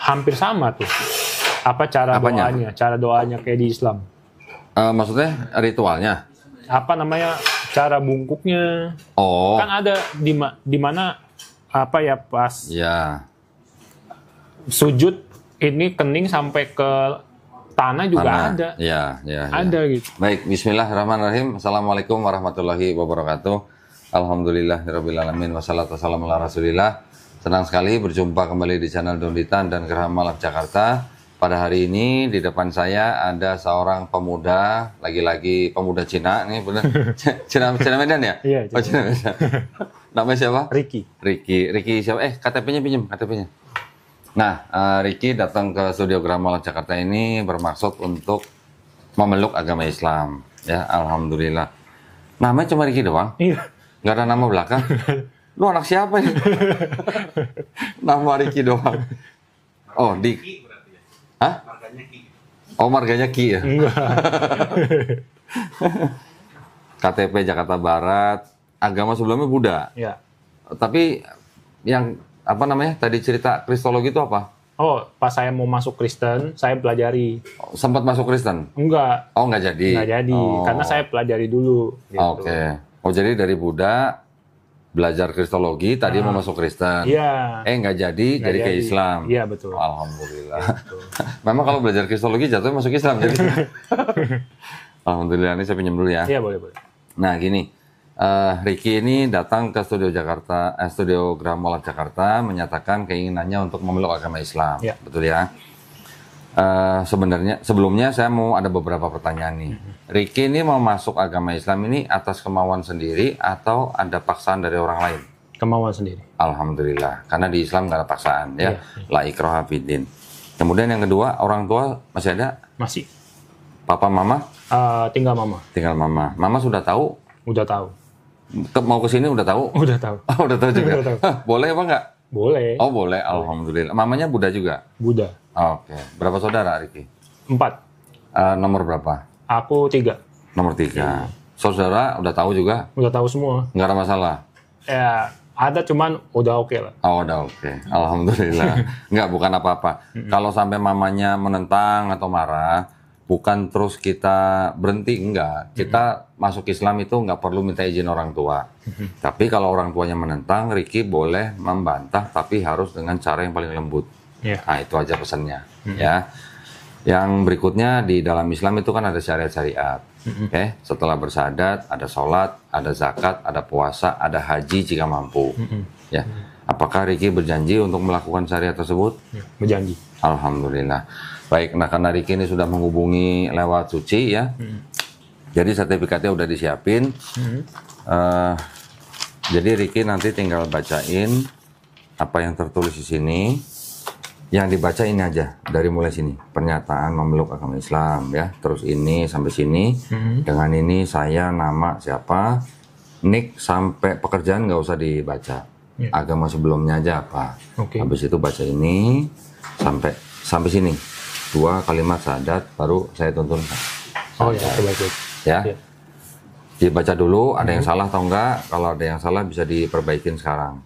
hampir sama tuh. Apa cara Apanya? doanya? Cara doanya kayak di Islam. Maksudnya ritualnya? Apa namanya? Cara bungkuknya. Oh. Kan ada di mana apa ya pas Ya. sujud ini kening sampai ke tanah juga ada. Ya. Ada gitu. Baik, bismillahirrahmanirrahim. Assalamualaikum warahmatullahi wabarakatuh. Alhamdulillahirrabbilalamin. Wassalatu wassalamu ala rasulillah. Senang sekali berjumpa kembali di channel Donditan dan Gerham Malak Jakarta. Pada hari ini di depan saya ada seorang pemuda, lagi-lagi pemuda Cina. Ini benar Cina Medan ya? Iya, Oh, Cina Medan. Namanya siapa? Ricky siapa? KTP-nya pinjam, KTP-nya. Nah, Ricky datang ke studio Gerham Malak Jakarta ini bermaksud untuk memeluk agama Islam. Ya, alhamdulillah. Namanya cuma Ricky doang? Iya. Nggak ada nama belakang? Lu anak siapa ini? Nama Ricky doang. Oh, di... Hah? Oh, marganya Ki ya? Enggak. KTP Jakarta Barat. Agama sebelumnya Buddha. Ya. Tapi yang apa namanya? Tadi cerita Kristologi itu apa? Oh, pas saya mau masuk Kristen, saya pelajari. Sempat masuk Kristen? Enggak. Oh, nggak jadi? Nggak jadi, Oh. karena saya pelajari dulu. Gitu. Oke. Oh, jadi dari Buddha belajar Kristologi, tadi mau masuk Kristen. Iya. Nggak jadi, Nggak jadi ke jadi. Islam. Iya, betul. Alhamdulillah. Gitu. Memang kalau belajar Kristologi jatuhnya masuk Islam. Jadi. Alhamdulillah, ini saya pinjam dulu ya. Iya, boleh. Nah, gini. Ricky ini datang ke studio studio Gerham Malak Jakarta menyatakan keinginannya untuk memeluk agama Islam. Ya. Betul ya? Sebenarnya sebelumnya saya mau ada beberapa pertanyaan nih. Ricky ini mau masuk agama Islam ini atas kemauan sendiri atau ada paksaan dari orang lain? Kemauan sendiri. Alhamdulillah, karena di Islam nggak ada paksaan ya. Iya. La ikraha fiddin. Kemudian yang kedua, orang tua masih ada? Masih. Papa, mama? Tinggal mama. Tinggal mama. Mama sudah tahu? Udah tahu. Mau ke sini udah tahu? Udah tahu. Oh, udah tahu juga. Udah tahu. Hah, boleh apa enggak? Boleh. Oh, boleh. Alhamdulillah. Mamanya Buddha juga? Buddha. Oke. Berapa saudara, Ricky? 4. Nomor berapa? Aku 3. Nomor 3. Saudara udah tahu juga? Udah tahu semua. Nggak ada masalah? Ya, ada cuman udah oke lah. Oh, udah oke. Alhamdulillah. Nggak, bukan apa-apa. Kalau sampai mamanya menentang atau marah, bukan terus kita berhenti, enggak. Kita masuk Islam itu nggak perlu minta izin orang tua. Tapi kalau orang tuanya menentang, Ricky boleh membantah, tapi harus dengan cara yang paling lembut. Yeah. Nah, itu aja pesannya. Ya. Yang berikutnya di dalam Islam itu kan ada syariat-syariat. Oke, setelah bersyahadat, ada sholat, ada zakat, ada puasa, ada haji jika mampu. Ya. Apakah Ricky berjanji untuk melakukan syariat tersebut? Ya, berjanji. Alhamdulillah. Baik, nah karena Ricky ini sudah menghubungi lewat Suci ya. Jadi sertifikatnya udah disiapin. Jadi Ricky nanti tinggal bacain apa yang tertulis di sini. Yang dibaca ini aja, dari mulai sini. Pernyataan memeluk agama Islam ya. Terus ini sampai sini. Dengan ini saya, nama, siapa, nick sampai pekerjaan nggak usah dibaca. Agama sebelumnya aja apa. Habis itu baca ini sampai sini. 2 kalimat syahadat baru saya tuntun. Oh ya, coba. Ya. Dibaca dulu, ada yang salah atau enggak? Kalau ada yang salah bisa diperbaikin sekarang.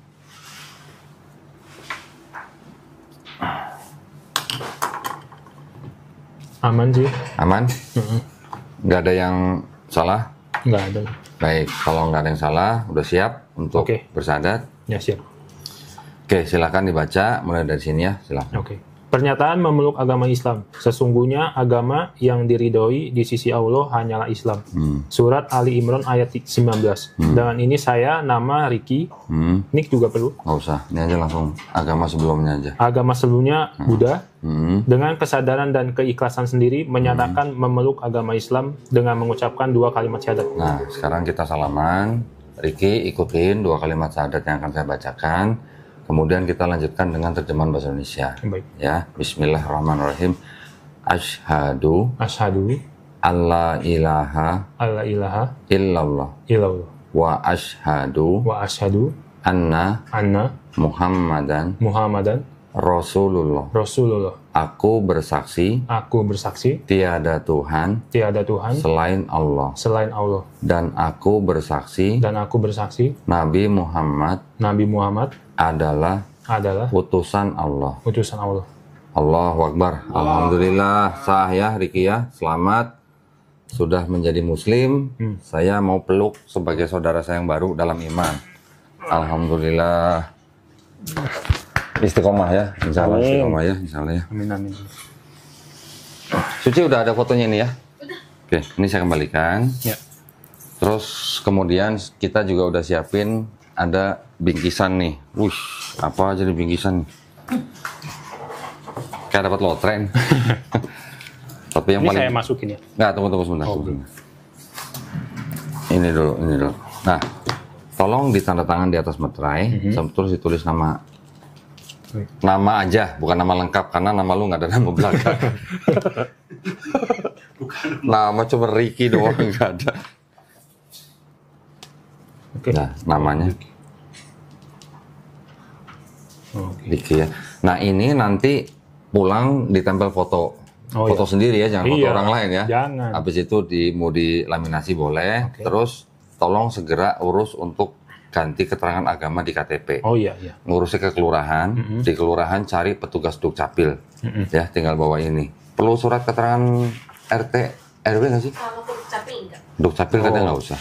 Aman sih. Aman? Nggak ada yang salah? Nggak ada. Baik, kalau nggak ada yang salah, udah siap untuk bersyahadat? Ya, siap. Oke, silakan dibaca mulai dari sini ya, silakan. Oke. Pernyataan memeluk agama Islam. Sesungguhnya agama yang diridhoi di sisi Allah hanyalah Islam. Surat Ali Imran ayat 19. Dengan ini saya, nama Ricky, nick juga perlu. Nggak usah, ini aja langsung agama sebelumnya aja. Agama sebelumnya Buddha. Dengan kesadaran dan keikhlasan sendiri menyatakan memeluk agama Islam dengan mengucapkan 2 kalimat syahadat. Nah, sekarang kita salaman. Ricky ikutin 2 kalimat syahadat yang akan saya bacakan. Kemudian kita lanjutkan dengan terjemahan bahasa Indonesia. Baik. Ya, Bismillahirrahmanirrahim. Asyhadu alla ilaha illallah wa asyhadu anna Muhammadan Rasulullah. Aku bersaksi tiada Tuhan selain Allah. Dan aku bersaksi Nabi Muhammad adalah utusan Allah. Allahu Akbar. Alhamdulillah sah ya Riki ya. Selamat sudah menjadi muslim. Saya mau peluk sebagai saudara saya yang baru dalam iman. Alhamdulillah. Istiqomah ya. Insya Allah istiqomah ya. Insya Allah ya. Amin, amin. Suci udah ada fotonya ini ya? Udah. Oke, ini saya kembalikan. Ya. Terus kemudian kita juga udah siapin ada bingkisan nih. Wush, apa aja nih bingkisan nih? Kayak dapat lotren. Tapi yang Ini paling saya masukin ya? Nggak, tunggu sebentar. Oh, ini dulu. Nah, tolong ditandatangan di atas materai, terus ditulis nama aja, bukan nama lengkap, karena nama lu nggak ada nama belakang. Nama cuma Riki doang, nggak ada. Oke. Nah, namanya Riki ya. Nah, ini nanti pulang ditempel foto. Foto sendiri ya, jangan foto orang lain ya. Jangan. Habis itu mau dilaminasi boleh. Terus tolong segera urus untuk ganti keterangan agama di KTP. Oh iya. Ngurusnya ke kelurahan, di kelurahan cari petugas Dukcapil. Ya, tinggal bawa ini. Perlu surat keterangan RT, RW nggak sih? Kalau Dukcapil enggak. Dukcapil katanya nggak usah.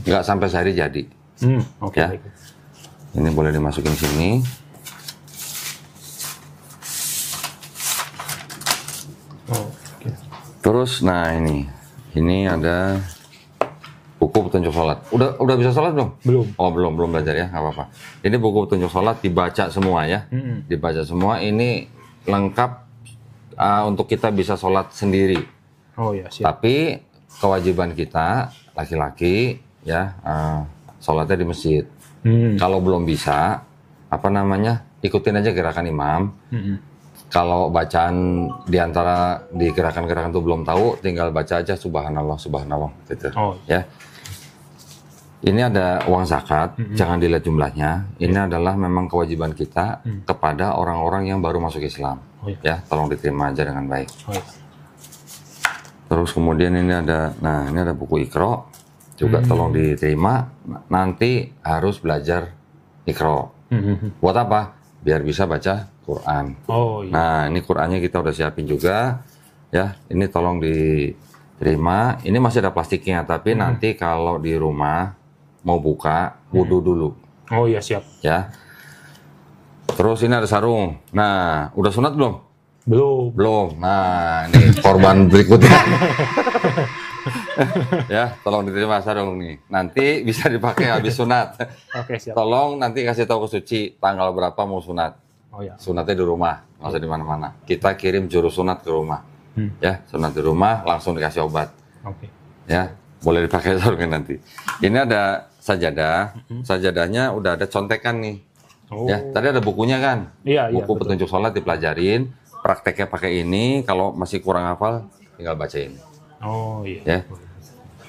Nggak sampai sehari jadi. Oke. Ya. Ini boleh dimasukin sini. Terus, nah ini ada buku petunjuk sholat. Udah bisa sholat belum? Belum. Oh belum belajar ya, nggak apa-apa. Ini buku petunjuk sholat dibaca semua ya, dibaca semua. Ini lengkap untuk kita bisa sholat sendiri. Oh ya siap. Tapi kewajiban kita laki-laki ya sholatnya di masjid. Kalau belum bisa, ikutin aja gerakan imam. Kalau bacaan di gerakan-gerakan itu belum tahu, tinggal baca aja subhanallah gitu. Ya. Ini ada uang zakat, jangan dilihat jumlahnya. Ini adalah memang kewajiban kita kepada orang-orang yang baru masuk Islam. Ya, tolong diterima aja dengan baik. Terus kemudian ini ada buku Iqra, juga tolong diterima. Nanti harus belajar Iqra. Buat apa? Biar bisa baca Quran. Nah, ini Qurannya kita udah siapin juga. Ya, ini tolong diterima. Ini masih ada plastiknya, tapi nanti kalau di rumah mau buka, wudu dulu. Oh iya siap. Ya. Terus ini ada sarung. Nah, udah sunat belum? Belum. Nah, ini korban berikutnya. Ya, tolong diterima sarung nih. Nanti bisa dipakai habis sunat. Oke, siap. Tolong nanti kasih tahu ke Suci tanggal berapa mau sunat. Oh ya. Sunatnya di rumah, nggak usah di mana-mana. Kita kirim juru sunat ke rumah. Ya, sunat di rumah langsung dikasih obat. Oke. Ya, boleh dipakai sarungnya nanti. Ini ada sajadah. Sajadahnya udah ada contekan nih. Ya, tadi ada bukunya kan? Iya, Buku betul. petunjuk sholat dipelajarin. Prakteknya pakai ini. Kalau masih kurang hafal, tinggal bacain. Oh iya. Ya.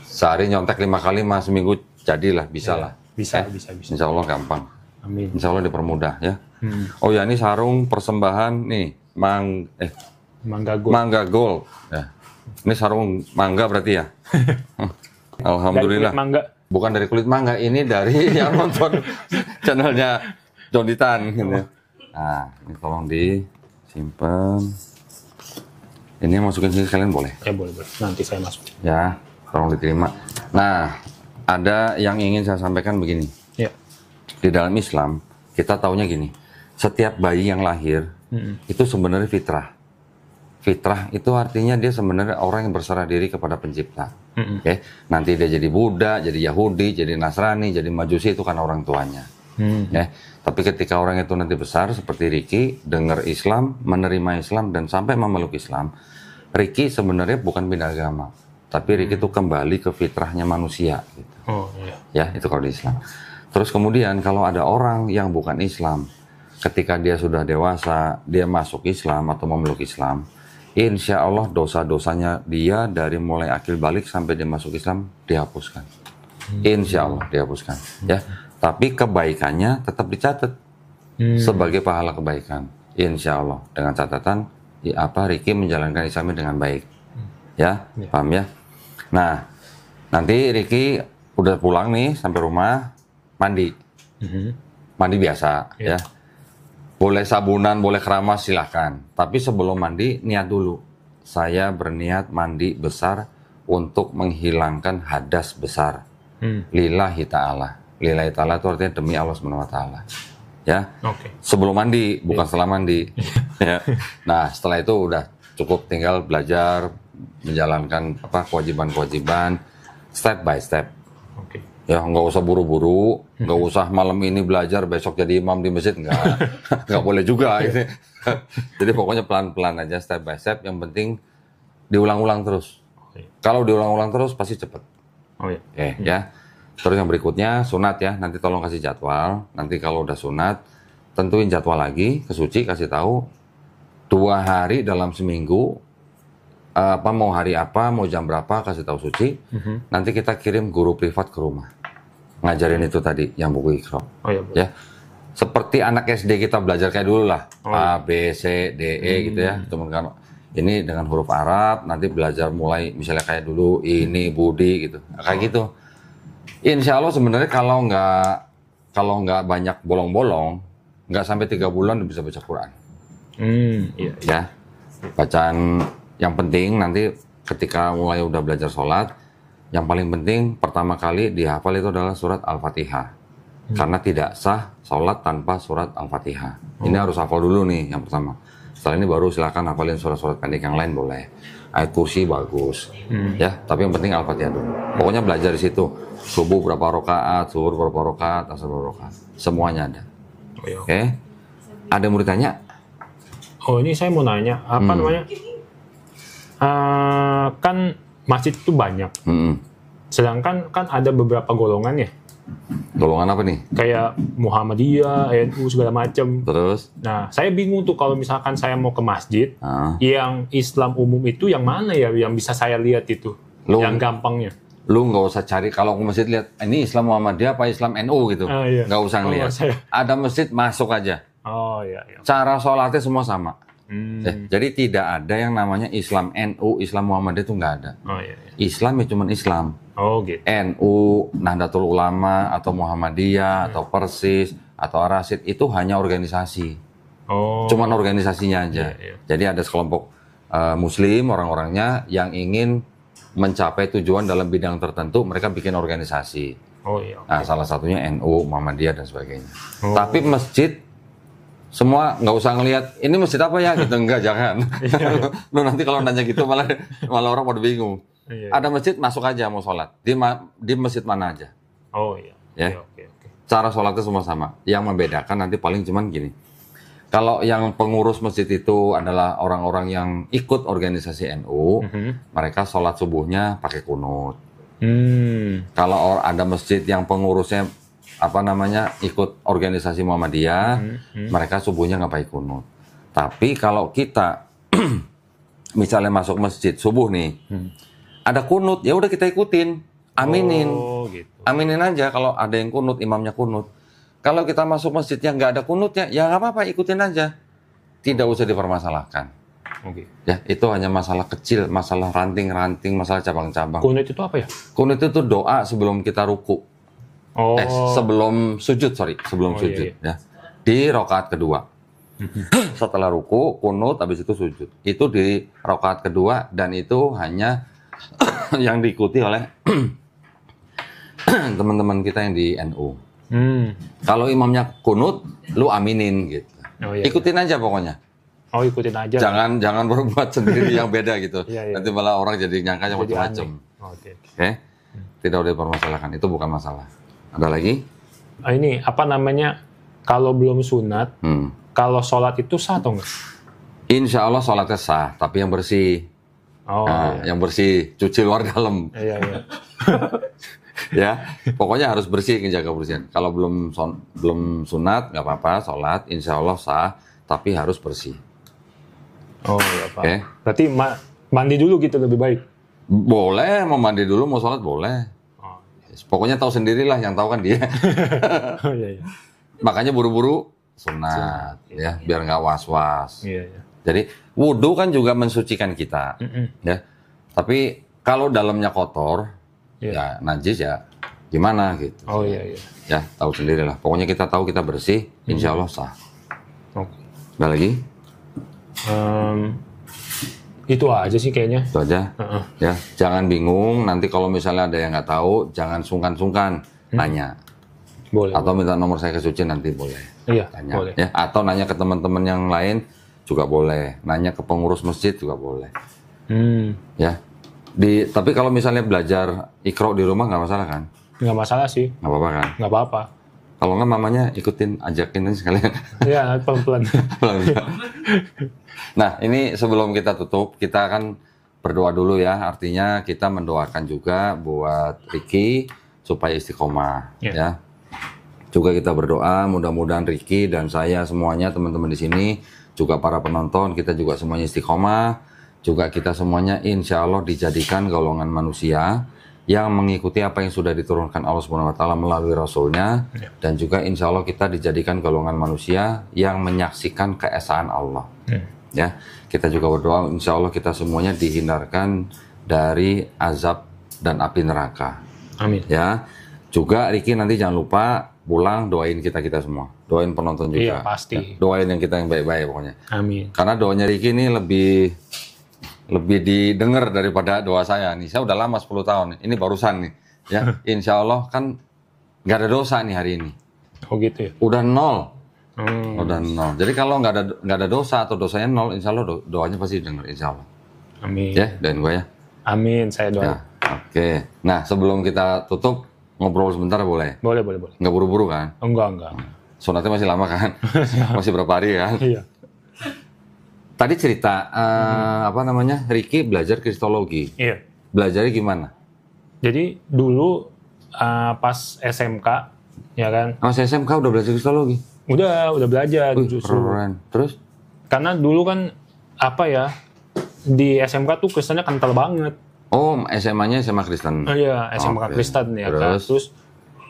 Sehari nyontek 5 kali, seminggu jadilah, bisa lah. Bisa. Insya Allah gampang. Amin. Insya Allah dipermudah ya. Oh ya, ini sarung persembahan nih, Mangga Gold. Ya. Ini sarung mangga berarti ya. Alhamdulillah. Dari kulit mangga. Bukan dari kulit mangga, ini dari yang nonton channelnya John Ditan. Gitu. Nah, ini tolong disimpan. Ini masukin sini sekalian boleh? Boleh. Nanti saya masuk. Ya, tolong diterima. Nah, ada yang ingin saya sampaikan begini. Ya. Di dalam Islam, kita taunya gini. Setiap bayi yang lahir, itu sebenarnya fitrah. Fitrah itu artinya dia sebenarnya orang yang berserah diri kepada pencipta. Oke? Nanti dia jadi Buddha, jadi Yahudi, jadi Nasrani, jadi Majusi, itu kan orang tuanya. Ya. Tapi ketika orang itu nanti besar, seperti Riki, dengar Islam, menerima Islam, dan sampai memeluk Islam, Riki sebenarnya bukan pindah agama. Tapi Riki itu kembali ke fitrahnya manusia. Gitu. Oh iya. Ya, itu kalau di Islam. Terus kemudian kalau ada orang yang bukan Islam, ketika dia sudah dewasa, dia masuk Islam atau memeluk Islam, insya Allah dosa-dosanya dia dari mulai akil balik sampai dia masuk Islam dihapuskan. Insya Allah dihapuskan. Ya, tapi kebaikannya tetap dicatat sebagai pahala kebaikan. Insya Allah dengan catatan Riki menjalankan Islamnya dengan baik. Ya, paham ya? Nah, nanti Riki udah pulang nih sampai rumah, mandi biasa ya. Boleh sabunan, boleh keramas, silahkan. Tapi sebelum mandi, niat dulu. Saya berniat mandi besar untuk menghilangkan hadas besar. Lillahi ta'ala. Lillahi ta'ala itu artinya demi Allah SWT. Ya, sebelum mandi, bukan setelah mandi. Ya. Nah, setelah itu udah cukup tinggal belajar, menjalankan kewajiban-kewajiban, step by step. Ya, nggak usah buru-buru, nggak usah malam ini belajar, besok jadi imam di masjid, nggak boleh juga. Gitu. Jadi pokoknya pelan-pelan aja, step by step. Yang penting diulang-ulang terus. Kalau diulang-ulang terus pasti cepet. Ya. Terus yang berikutnya sunat ya. Nanti tolong kasih jadwal. Nanti kalau udah sunat, tentuin jadwal lagi ke Suci, kasih tahu 2 hari dalam seminggu. Mau hari apa, mau jam berapa, kasih tahu Suci. Nanti kita kirim guru privat ke rumah. Ngajarin itu tadi, yang buku Iqra. Ya. Seperti anak SD kita belajar kayak dulu lah. A, B, C, D, E gitu ya. Cuman kan ini dengan huruf Arab, nanti belajar mulai misalnya kayak dulu, ini, Budi gitu. Kayak gitu. Insya Allah sebenarnya kalau nggak banyak bolong-bolong, nggak sampai 3 bulan bisa baca Quran. Ya. Bacaan yang penting nanti ketika mulai udah belajar sholat, yang paling penting pertama kali dihafal itu adalah surat Al-Fatihah. Karena tidak sah sholat tanpa surat Al-Fatihah. Ini harus hafal dulu nih yang pertama. Setelah ini baru silakan hafalin surat-surat pendek yang lain boleh. Ayat kursi bagus. Ya, tapi yang penting Al-Fatihah dulu. Pokoknya belajar di situ. Subuh berapa rakaat, zuhur berapa rakaat, asar berapa rakaat. Semuanya ada. Oke. Ada yang mau ditanya? Oh, ini saya mau nanya, apa namanya? Kan masjid itu banyak. Sedangkan kan ada beberapa golongan ya. Golongan apa nih? Kayak Muhammadiyah, NU segala macam. Terus? Nah, saya bingung tuh kalau misalkan saya mau ke masjid, yang Islam umum itu yang mana ya, yang bisa saya lihat itu, yang gampangnya. Lu nggak usah cari, kalau ke masjid lihat, ini Islam Muhammadiyah apa Islam NU gitu. Nggak usah ngeliat. Ada masjid, masuk aja. Cara sholatnya semua sama. Jadi tidak ada yang namanya Islam NU, Islam Muhammadiyah itu nggak ada. Islam ya cuma Islam. Gitu. NU, Nahdlatul Ulama, atau Muhammadiyah, atau Persis, atau Ar-Rasyid itu hanya organisasi. Cuman organisasinya aja. Jadi ada sekelompok Muslim, orang-orangnya yang ingin mencapai tujuan dalam bidang tertentu, mereka bikin organisasi. Nah, salah satunya NU, Muhammadiyah, dan sebagainya. Tapi masjid, semua nggak usah ngelihat ini masjid apa ya gitu, enggak, jangan. Lu nanti kalau nanya gitu malah orang pada bingung. Ada masjid, masuk aja mau sholat di masjid mana aja. Ya. Cara sholatnya semua sama. Yang membedakan nanti paling cuman gini. Kalau yang pengurus masjid itu adalah orang-orang yang ikut organisasi NU, mereka sholat subuhnya pakai kunut. Kalau ada masjid yang pengurusnya ikut organisasi Muhammadiyah, mereka subuhnya nggak pakai kunut. Tapi kalau kita misalnya masuk masjid subuh nih, ada kunut, ya udah kita ikutin, aminin, aminin aja kalau ada yang kunut, imamnya kunut. Kalau kita masuk masjid yang nggak ada kunutnya, ya nggak apa-apa, ikutin aja, tidak usah dipermasalahkan. Ya, itu hanya masalah kecil, masalah ranting-ranting, masalah cabang-cabang. Kunut itu apa ya? Kunut itu doa sebelum kita ruku. Sebelum sujud, sebelum sujud. Ya. Di rakaat kedua. Setelah ruku, kunut, habis itu sujud. Itu di rakaat kedua, dan itu hanya yang diikuti oleh teman-teman kita yang di NU. Kalau imamnya kunut, lu aminin gitu. Ikutin aja pokoknya. Ikutin aja. Jangan berbuat sendiri yang beda gitu. Nanti malah orang jadi nyangka yang macam-macam. Tidak boleh dipermasalahkan, itu bukan masalah. Ada lagi? Ini apa namanya? Kalau belum sunat, kalau sholat itu sah atau enggak? Insya Allah sholatnya sah, tapi yang bersih. Yang bersih, cuci luar dalam. Ya, pokoknya harus bersih, menjaga kebersihan. Kalau belum sunat, nggak apa-apa, sholat, insya Allah sah, tapi harus bersih. Pak. Berarti mandi dulu gitu lebih baik? Boleh, mau mandi dulu, mau sholat boleh. Pokoknya tahu sendirilah, yang tahu kan dia. Makanya buru-buru sunat, ya, biar nggak was-was. Jadi wudhu kan juga mensucikan kita, ya. Tapi kalau dalamnya kotor, ya najis ya gimana gitu. Ya tahu sendirilah. Pokoknya kita tahu kita bersih, insya Allah sah. Nggak lagi? Itu aja sih kayaknya. Itu aja. Ya, jangan bingung. Nanti kalau misalnya ada yang nggak tahu, jangan sungkan-sungkan nanya. Boleh. Atau minta nomor saya ke Suci nanti boleh. Iya, Tanya. boleh. Ya, atau nanya ke teman-teman yang lain juga boleh. Nanya ke pengurus masjid juga boleh. Ya. Tapi kalau misalnya belajar Iqra di rumah nggak masalah kan? Nggak masalah sih. Nggak apa-apa kan? Nggak apa-apa. Kalau nggak mamanya ikutin, ajakin aja sekalian. Iya, pelan-pelan. Nah, ini sebelum kita tutup, kita akan berdoa dulu ya. Artinya kita mendoakan juga buat Ricky supaya istiqomah. Ya. Juga kita berdoa mudah-mudahan Ricky dan saya semuanya teman-teman di sini, juga para penonton, kita juga semuanya istiqomah. Juga kita semuanya insya Allah dijadikan golongan manusia yang mengikuti apa yang sudah diturunkan Allah Subhanahu Wa Taala melalui Rasulnya, dan juga insya Allah kita dijadikan golongan manusia yang menyaksikan keesaan Allah. Ya, kita juga berdoa insya Allah kita semuanya dihindarkan dari azab dan api neraka. Amin. Ya, juga Ricky nanti jangan lupa pulang doain kita semua, doain penonton juga. Iya pasti. Ya, doain yang kita yang baik-baik pokoknya. Amin. Karena doanya Ricky ini lebih didengar daripada doa saya nih. Saya udah lama 10 tahun. Ini barusan nih. Ya, insya Allah kan nggak ada dosa nih hari ini. Oh gitu ya? Udah 0. Udah 0. Jadi kalau nggak ada dosa atau dosanya 0, insya Allah doanya pasti dengar, insya Allah. Amin. Ya, doain gue ya. Amin, saya doa. Ya, oke. Nah, sebelum kita tutup, ngobrol sebentar boleh? Boleh. Nggak buru-buru kan? Enggak. Sunatnya masih lama kan? Masih berapa hari kan? Iya. Tadi cerita, Ricky belajar kristologi. Iya. Belajarnya gimana? Jadi dulu pas SMK, ya kan? Mas SMK udah belajar kristologi? Udah belajar justru. Keren. Terus? Karena dulu kan, di SMK tuh Kristennya kental banget. Oh, SMA-nya SMA Kristen? Iya, SMK Kristen ya kan. Terus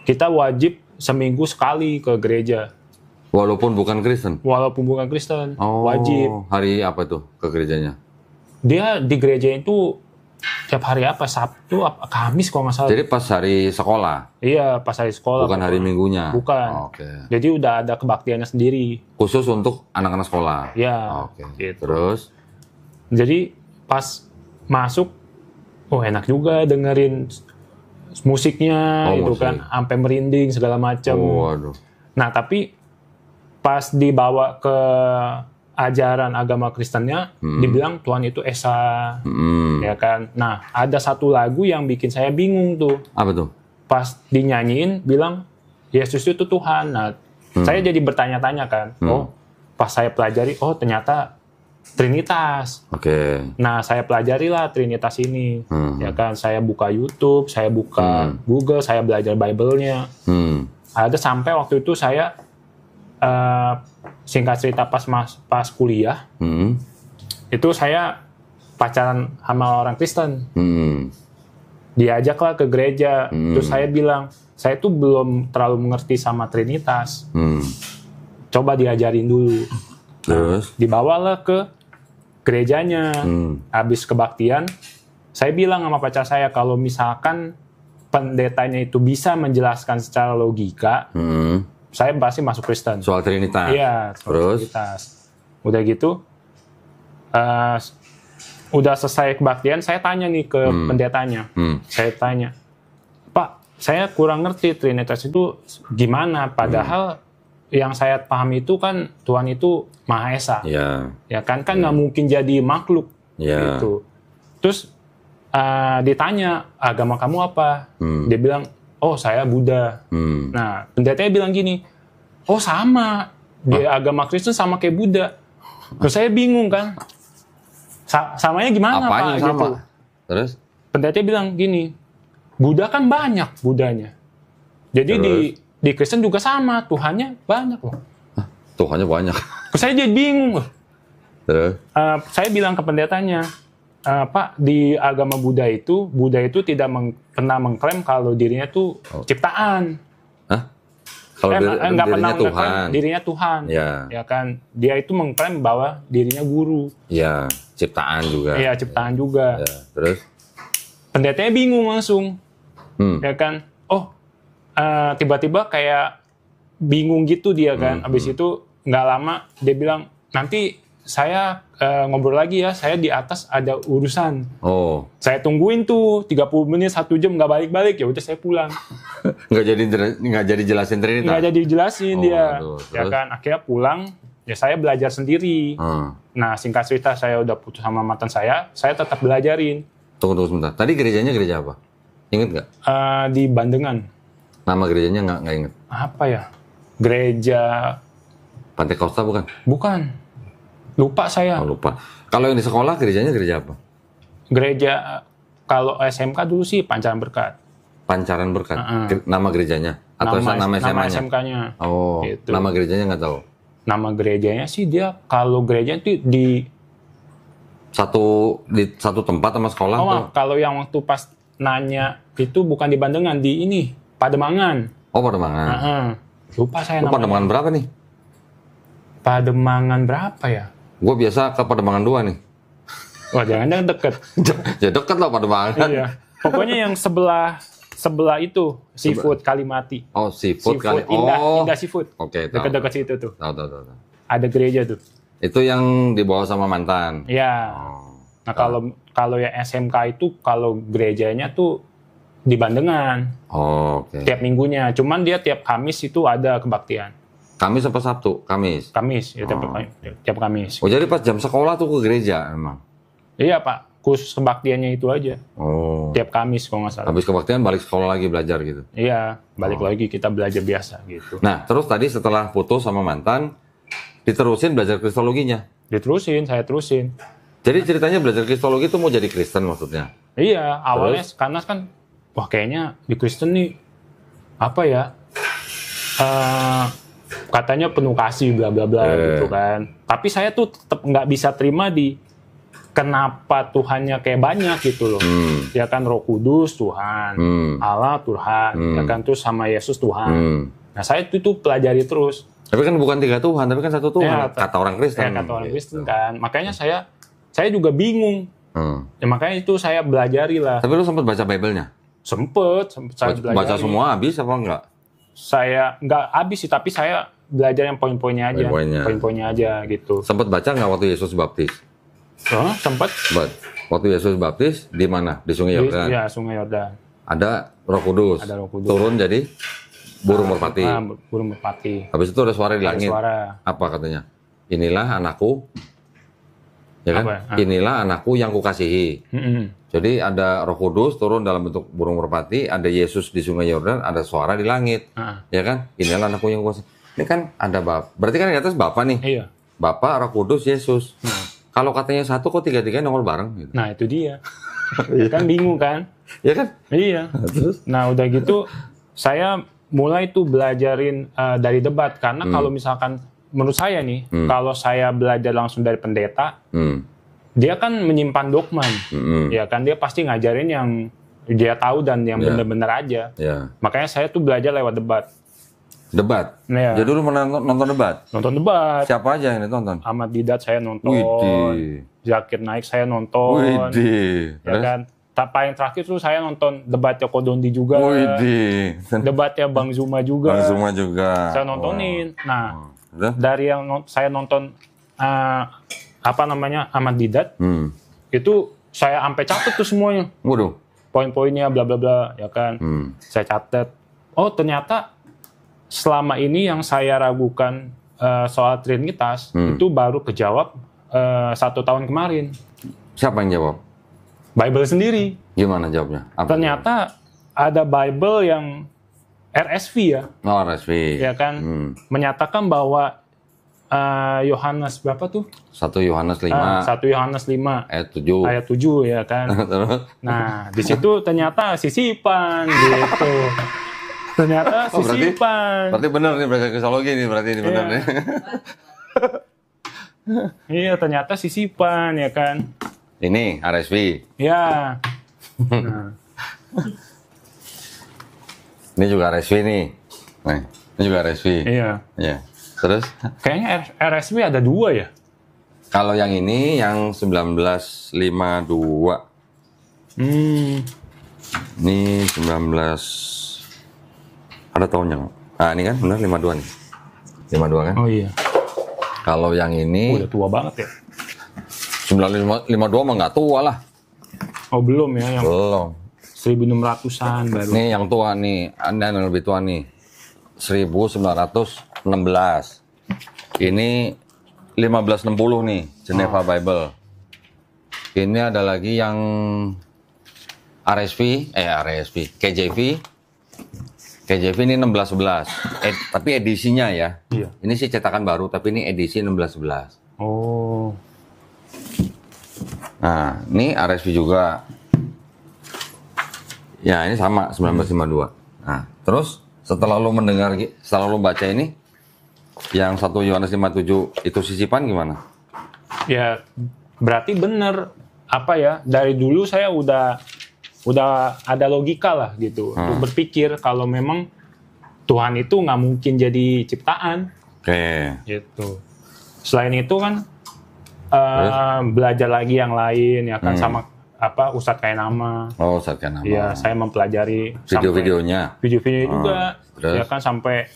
kita wajib seminggu sekali ke gereja. Walaupun bukan Kristen? Walaupun bukan Kristen, wajib. Hari apa tuh ke gerejanya? Dia di gereja itu tiap hari Sabtu, Kamis kalau nggak salah. Jadi pas hari sekolah? Iya, pas hari sekolah. Bukan hari minggunya? Bukan. Jadi udah ada kebaktiannya sendiri. Khusus untuk anak-anak sekolah? Iya. Gitu. Terus? Jadi pas masuk, enak juga dengerin musiknya, musik. Kan, sampai merinding segala macam. Waduh. Nah tapi pas dibawa ke ajaran agama Kristennya, dibilang Tuhan itu Esa, ya kan. Nah ada satu lagu yang bikin saya bingung tuh. Apa tuh? Pas dinyanyiin, bilang Yesus itu Tuhan. Nah saya jadi bertanya-tanya kan. Pas saya pelajari, ternyata Trinitas. Nah saya pelajarilah Trinitas ini, ya kan. Saya buka YouTube, saya buka Google, saya belajar Bible-nya. Ada sampai waktu itu saya singkat cerita pas kuliah, itu saya pacaran sama orang Kristen. Diajaklah ke gereja. Terus saya bilang, saya tuh belum terlalu mengerti sama Trinitas. Coba diajarin dulu. Terus? Dibawalah ke gerejanya. Habis kebaktian, saya bilang sama pacar saya, kalau misalkan pendetanya itu bisa menjelaskan secara logika, saya pasti masuk Kristen. Soal Trinitas? Iya, soal Trinitas. Udah gitu, udah selesai kebaktian, saya tanya nih ke pendetanya. Saya tanya, Pak, saya kurang ngerti Trinitas itu gimana, padahal yang saya pahami itu kan Tuhan itu Maha Esa. Ya kan nggak mungkin jadi makhluk. Gitu. Terus ditanya, agama kamu apa? Dia bilang, saya Buddha. Nah, pendetanya bilang gini, sama. Di agama Kristen sama kayak Buddha. Terus saya bingung kan. Samanya gimana, apanya Pak? Sama? Gitu. Terus? Pendetanya bilang gini, Buddha kan banyak Buddhanya. Jadi di Kristen juga sama, Tuhannya banyak loh. Tuhannya banyak? Terus saya jadi bingung loh. Terus? Saya bilang ke pendetanya, Pak, di agama Buddha itu tidak pernah mengklaim kalau dirinya tuh ciptaan. Kalau nggak pernah Tuhan. Mengklaim dirinya Tuhan. Ya kan, dia itu mengklaim bahwa dirinya guru. Ya, ciptaan juga. Iya, ciptaan juga. Ya. Terus? Pendetanya bingung langsung. Ya kan, tiba-tiba kayak bingung gitu dia kan. Habis itu nggak lama dia bilang, nanti saya ngobrol lagi ya, saya di atas ada urusan. Oh. Saya tungguin tuh 30 menit, 1 jam nggak balik-balik, ya udah saya pulang. nggak jadi jelasin Trinitas. Nggak jadi jelasin dia. Aduh, Ya kan, akhirnya pulang, ya saya belajar sendiri. Nah, singkat cerita saya udah putus sama mantan saya tetap belajarin. Tunggu sebentar. Tadi gerejanya gereja apa? Ingat nggak? Di Bandengan. Nama gerejanya nggak inget. Apa ya? Gereja... Pantai Kosta bukan? Bukan. Lupa saya. Oh, lupa. Kalau yang di sekolah gerejanya gereja apa? Gereja, kalau SMK dulu sih Pancaran Berkat. Pancaran Berkat. Nama gerejanya? Atau nama SMA-nya? Nama SMK-nya. Oh, gitu. Nama gerejanya nggak tahu? Nama gerejanya sih dia, kalau gereja itu di satu tempat sama sekolah tuh? Kalau yang waktu pas nanya itu bukan di Bandengan, di ini, Pademangan. Oh, Pademangan. Lupa saya namanya. Pademangan berapa nih? Pademangan berapa ya? Gue biasa ke Pademangan 2 nih. Wah, jangan-jangan deket. Ya deket lah Pademangan. Iya. Pokoknya yang sebelah itu, Seafood Kalimati. Oh, Seafood Indah Seafood. Oke, dekat-dekat situ tuh. Tahu. Ada gereja tuh. Itu yang dibawa sama mantan. Iya. Nah, kalau yang SMK itu, kalau gerejanya tuh di Bandengan. Oh, oke. Tiap minggunya. Cuman dia tiap Kamis itu ada kebaktian. Kamis apa Sabtu? Kamis, ya tiap Kamis. Oh, jadi pas jam sekolah tuh ke gereja emang? Iya, Pak. Khusus kebaktiannya itu aja. Oh. Tiap Kamis kalau nggak salah. Habis kebaktian balik sekolah lagi belajar gitu? Iya, balik lagi kita belajar biasa gitu. Nah, terus tadi setelah putus sama mantan, diterusin belajar kristologinya? Saya terusin. Jadi ceritanya belajar kristologi itu mau jadi Kristen maksudnya? Iya, awalnya karena kan, wah kayaknya di Kristen nih, apa ya, katanya penuh kasih bla bla bla gitu kan. Tapi saya tuh tetap nggak bisa terima kenapa Tuhannya kayak banyak gitu loh. Ya kan, Roh Kudus Tuhan, Allah Tuhan, ya kan, terus sama Yesus Tuhan. Nah, saya itu pelajari terus. Tapi kan bukan 3 Tuhan, tapi kan 1 Tuhan, ya, kata orang Kristen. Ya, kata orang Kristen kan. Makanya saya juga bingung. Ya, makanya itu saya belajari lah. Tapi lu sempat baca Bible-nya? Sempet saya belajari. Baca semua habis apa enggak? Saya nggak habis sih, tapi saya belajar yang poin-poinnya aja. Poin-poinnya aja gitu. Sempat baca nggak waktu Yesus baptis? Sempat. Waktu Yesus baptis di mana? Di Sungai Yordan? Iya, Sungai Yordan. Ada Roh Kudus. Turun jadi burung merpati. Burung merpati. Habis itu ada suara di langit. Apa katanya? Inilah anakku. Ya kan? Inilah anakku yang kukasihi. Jadi ada Roh Kudus turun dalam bentuk burung merpati, ada Yesus di Sungai Yordan, ada suara di langit. Ya kan? Inilah anakku yang kukasihi. Ini kan ada berarti kan di atas Bapa nih. Iya. Bapa, Roh Kudus, Yesus. Kalau katanya satu, kok 3-3 nongol bareng? Gitu. Nah, itu dia. Kan bingung kan? Ya kan? Iya. Terus? Nah, udah gitu, saya mulai tuh belajarin dari debat. Karena kalau misalkan, menurut saya nih, kalau saya belajar langsung dari pendeta, dia kan menyimpan dogma. Ya kan, dia pasti ngajarin yang dia tahu dan yang benar-benar aja. Makanya saya tuh belajar lewat debat. Debat? Ya. Jadi dulu nonton debat? Nonton debat. Siapa aja yang ditonton? Ahmad Didat saya nonton. Zakir Naik saya nonton. Ya kan? Paling terakhir tuh saya nonton debatnya Kodondi juga. Debatnya Bang Zuma juga. Saya nontonin. Nah, dari yang saya nonton Ahmad Didat, itu saya sampai catat tuh semuanya. Waduh. Poin-poinnya bla bla bla, ya kan. Saya catat. Oh, ternyata selama ini yang saya ragukan soal Trinitas itu baru kejawab 1 tahun kemarin. Siapa yang jawab? Bible sendiri. Gimana jawabnya? Ternyata ada Bible yang RSV ya. Oh, RSV. Ya kan, menyatakan bahwa Yohanes berapa tuh? 1 Yohanes 5. 1 Yohanes 5 ayat 7 ya kan. Nah, di situ ternyata sisipan gitu. Ternyata sisipan. Berarti benar nih belajar kristologi nih, berarti ini benar nih. Iya, ternyata sisipan ya kan. Ini RSV. Ya. Nah. Ini juga RSV nih. Nah, ini juga RSV. Iya. Iya. Terus? Kayaknya RSV ada 2 ya? Kalau yang ini yang 1952. Ini 19 ada tahunnya. Ah, ini kan benar 52 nih. 52 kan? Oh iya. Kalau yang ini Udah tua banget ya. 952 mah nggak tua lah. Oh belum ya, yang Belum. 1600-an baru. Nih yang tua nih, Anda yang lebih tua nih. 1916. Ini 1560 nih, Geneva Bible. Ini ada lagi yang KJV. KJV ini 1611. Tapi edisinya ya. Iya. Ini sih cetakan baru, tapi ini edisi 1611. Oh. Nah, ini RSV juga. Ya, ini sama 1952. Nah, terus setelah lo baca ini, yang 1 Yohanes 5:7 itu sisipan gimana? Ya, berarti bener apa ya? Dari dulu saya udah ada logika lah gitu untuk berpikir kalau memang Tuhan itu nggak mungkin jadi ciptaan. Oke. Gitu. Selain itu kan belajar lagi yang lain ya kan sama Ustadz Kainama. Oh, Ustadz Kainama. Iya, saya mempelajari video-videonya. Video-video juga. Terus? Ya kan sampai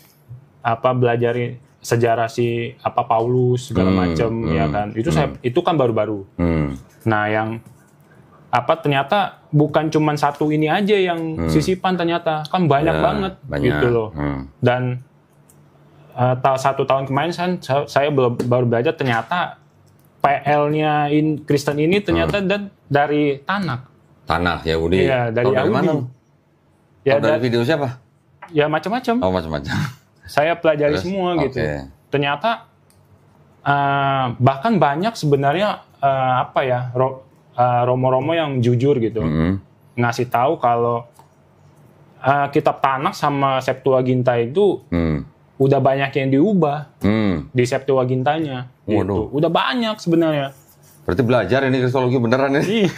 belajari sejarah si Paulus segala macam ya kan. Itu kan baru-baru. Nah, yang ternyata bukan cuma satu ini aja yang sisipan, ternyata kan banyak banget gitu loh. Dan 1 tahun kemarin saya baru belajar ternyata PL-nya Kristen ini ternyata dari Tanakh. Tanakh Yahudi. Iya, dari Yahudi. Mana? Ya, dari video siapa? Ya macam-macam. Oh, macam-macam. Saya pelajari semua gitu. Ternyata bahkan banyak sebenarnya romo-romo yang jujur gitu. Ngasih tahu kalau kitab Tanakh sama Septuaginta itu udah banyak yang diubah di Septuagintanya. Gitu. Udah banyak sebenarnya. Berarti belajar ini kristologi beneran ya? Iya.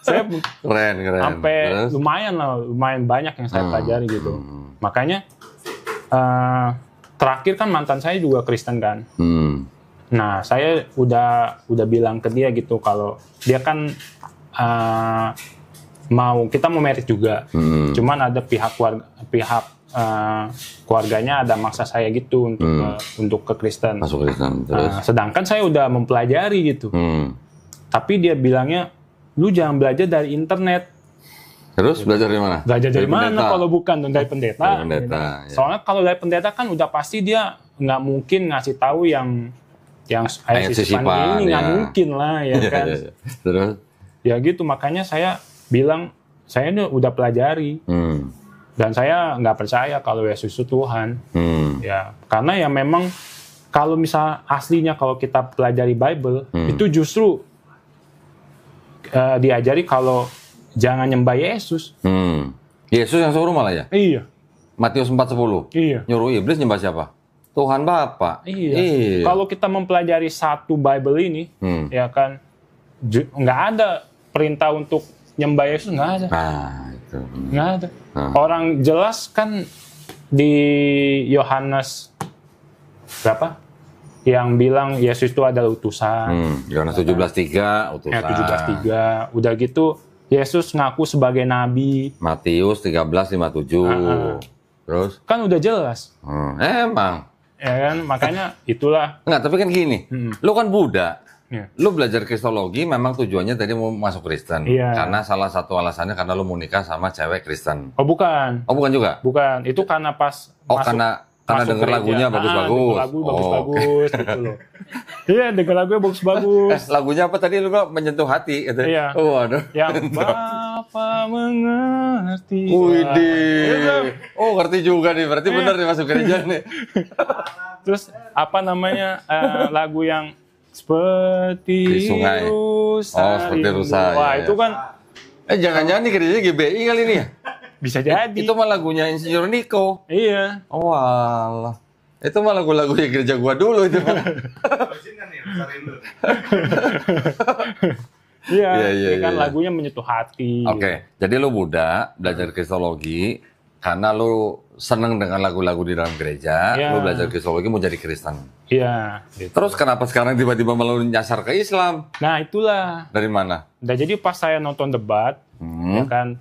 Saya keren. Sampai lumayan banyak yang saya pelajari gitu. Makanya terakhir kan mantan saya juga Kristen kan. Nah, saya udah bilang ke dia gitu kalau dia kan kita mau merit juga. Cuman ada pihak keluarganya ada maksa saya gitu untuk ke Kristen. Masuk Kristen. Terus? Sedangkan saya udah mempelajari gitu. Tapi dia bilangnya, lu jangan belajar dari internet. Terus belajar dari mana? Belajar dari mana kalau bukan dari pendeta? Gitu. Ya. Soalnya kalau dari pendeta kan udah pasti dia nggak mungkin ngasih tahu yang ayat sisipan ini nggak mungkin lah ya kan. Terus? Ya gitu, makanya saya bilang saya udah pelajari. Dan saya nggak percaya kalau Yesus itu Tuhan. Ya, karena ya memang kalau misal aslinya kalau kita pelajari Bible itu justru diajari kalau jangan nyembah Yesus. Yesus yang suruh malah ya? Iya. Matius 4:10. Iya. Nyuruh iblis nyembah siapa? Tuhan Bapa. Iya. Kalau kita mempelajari satu Bible ini, ya kan nggak ada perintah untuk nyembah Yesus, nggak ada. Nah, itu. Nggak ada. Orang jelas kan di Yohanes berapa? Yang bilang Yesus itu adalah utusan. Yohanes 17:3 utusan. Ya, 17:3. Udah gitu Yesus ngaku sebagai nabi. Matius 13:57. Terus? Kan udah jelas. Emang. Ya kan, makanya itulah. Enggak, tapi kan gini. Lu kan Buddha. Ya. Lu belajar kristologi memang tujuannya tadi mau masuk Kristen. Iya. Karena salah satu alasannya karena lu mau nikah sama cewek Kristen. Oh bukan. Oh bukan juga? Bukan. Itu karena pas karena denger lagunya bagus-bagus. Lagu bagus-bagus gitu loh. Iya, denger lagunya bagus-bagus. Lagunya apa tadi lu bilang menyentuh hati gitu. Iya. Oh, aduh. Yang Bapa mengerti. Widih. Oh, ngerti juga nih. Berarti benar nih masuk gereja nih. Terus lagu yang seperti sungai. Seperti rusa. Wah, itu kan jangan-jangan nih gerejanya GBI kali ini ya? Bisa jadi. Itu mah lagunya Insinyur Niko. Iya. Oh alah. Itu mah lagu-lagunya gereja gua dulu itu. Iya, kan lagunya menyentuh hati. Oke. Jadi lu Buddha, belajar kristologi karena lu seneng dengan lagu-lagu di dalam gereja, lu belajar kristologi mau jadi Kristen. Iya. Gitu. Terus kenapa sekarang tiba-tiba malah nyasar ke Islam? Nah itulah. Dari mana? Nah jadi pas saya nonton debat, ya kan,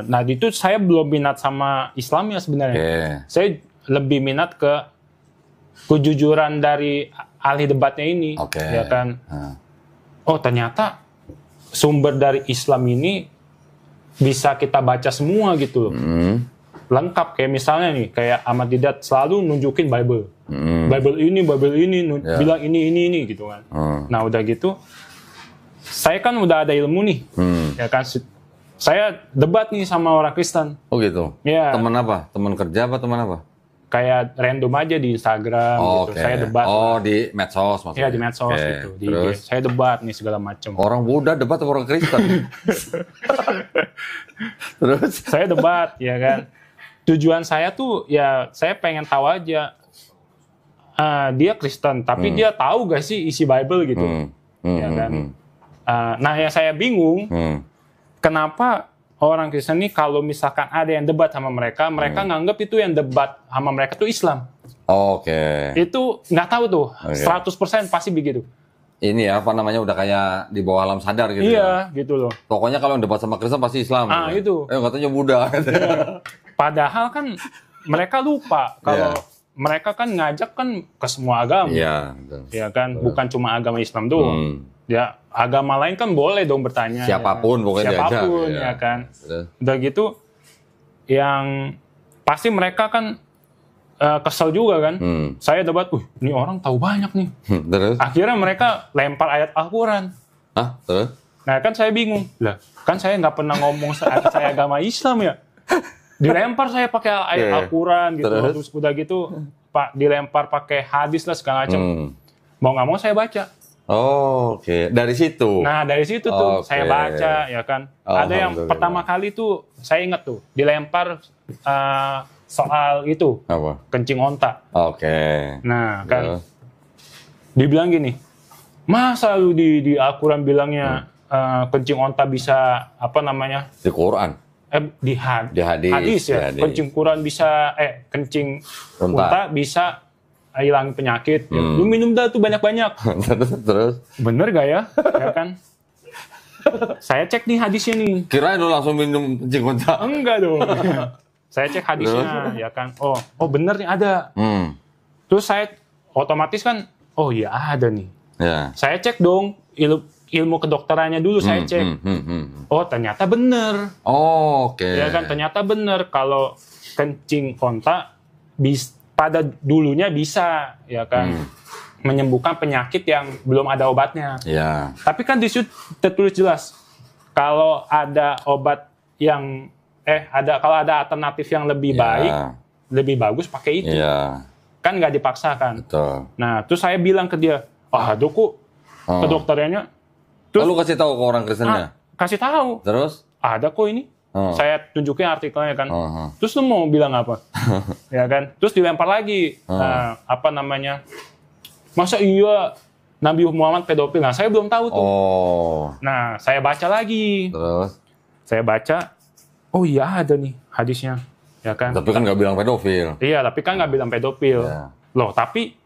nah itu saya belum minat sama Islam ya sebenarnya. Saya lebih minat ke kejujuran dari ahli debatnya ini, Oke. ya kan? Oh ternyata sumber dari Islam ini bisa kita baca semua gitu loh. Lengkap, kayak misalnya nih, kayak Ahmad Didat selalu nunjukin Bible. Bible ini, bilang ini gitu kan. Nah udah gitu, saya kan udah ada ilmu nih, ya kan. Saya debat nih sama orang Kristen. Oh gitu? Ya. Teman apa? Teman kerja apa teman apa? Kayak random aja di Instagram gitu. Oke. Saya debat. Oh di medsos maksudnya? Iya di medsos gitu. Di IG. Terus? Saya debat nih segala macam. Orang Buddha debat sama orang Kristen. Terus? Saya debat, ya kan. Tujuan saya tuh ya saya pengen tahu aja. Dia Kristen, tapi dia tahu gak sih isi Bible gitu, ya kan. Nah yang saya bingung, kenapa orang Kristen ini kalau misalkan ada yang debat sama mereka, mereka nganggap itu yang debat sama mereka tuh Islam. Oke. Itu nggak tahu tuh, 100% pasti begitu. Ini ya, apa namanya, udah kayak di bawah alam sadar gitu ya? Iya, gitu loh. Pokoknya kalau yang debat sama Kristen pasti Islam. Itu. Katanya Buddha. Padahal kan mereka lupa kalau mereka kan ngajak kan ke semua agama. Iya. Ya kan, bukan cuma agama Islam doang. Ya, agama lain kan boleh dong bertanya. Siapapun ya kan? pokoknya Siapapun, diajak, ya kan. Udah gitu, yang pasti mereka kan kesel juga kan. Saya debat, ini orang tahu banyak nih. Terus? Akhirnya mereka lempar ayat Al-Quran. Terus? Nah kan saya bingung. Lah, kan saya nggak pernah ngomong saya agama Islam ya. Dilempar saya pakai ayat Al-Quran gitu. Terus udah gitu, Pak, dilempar pakai hadis lah segala macam. Mau nggak mau saya baca. Oke. Dari situ? Nah dari situ tuh saya baca, ya kan. Ada yang pertama kali tuh saya ingat tuh dilempar soal itu, apa? Kencing onta. Oke. Nah kan dibilang gini, masa lu di Al-Quran bilangnya kencing onta bisa apa namanya? Di Quran? Di hadis ya. Kencing Quran bisa kencing onta bisa hilangin penyakit. Lu minum dah tuh banyak-banyak. Terus? Bener gak ya? Ya kan? Saya cek nih hadisnya nih. Kirain lu langsung minum kencing onta? Enggak dong. Saya cek hadisnya, ya kan. Oh bener nih ada. Terus saya otomatis kan, oh iya ada nih. Ya. Saya cek dong ilmu kedokterannya dulu, saya cek. Oh ternyata bener. Oke. Ya kan, ternyata bener kalau kencing onta pada dulunya bisa, ya kan, menyembuhkan penyakit yang belum ada obatnya. Ya. Tapi kan di situ tertulis jelas kalau ada obat yang kalau ada alternatif yang lebih baik, lebih bagus pakai itu. Ya. Kan nggak dipaksakan. Betul. Nah, terus saya bilang ke dia, ada kok ke dokternya. Terus lu kasih tahu ke orang Kristennya? Kasih tahu. Terus? Ada kok ini. Saya tunjukin artikelnya kan. Terus lu mau bilang apa? Ya kan? Terus dilempar lagi. Apa namanya? Masa iya Nabi Muhammad pedofil? Nah, saya belum tahu tuh. Nah, saya baca lagi. Terus? Saya baca, oh iya ada nih hadisnya. Ya kan? Tapi kan nggak bilang pedofil. Iya, tapi kan nggak bilang pedofil. Ya. Loh, tapi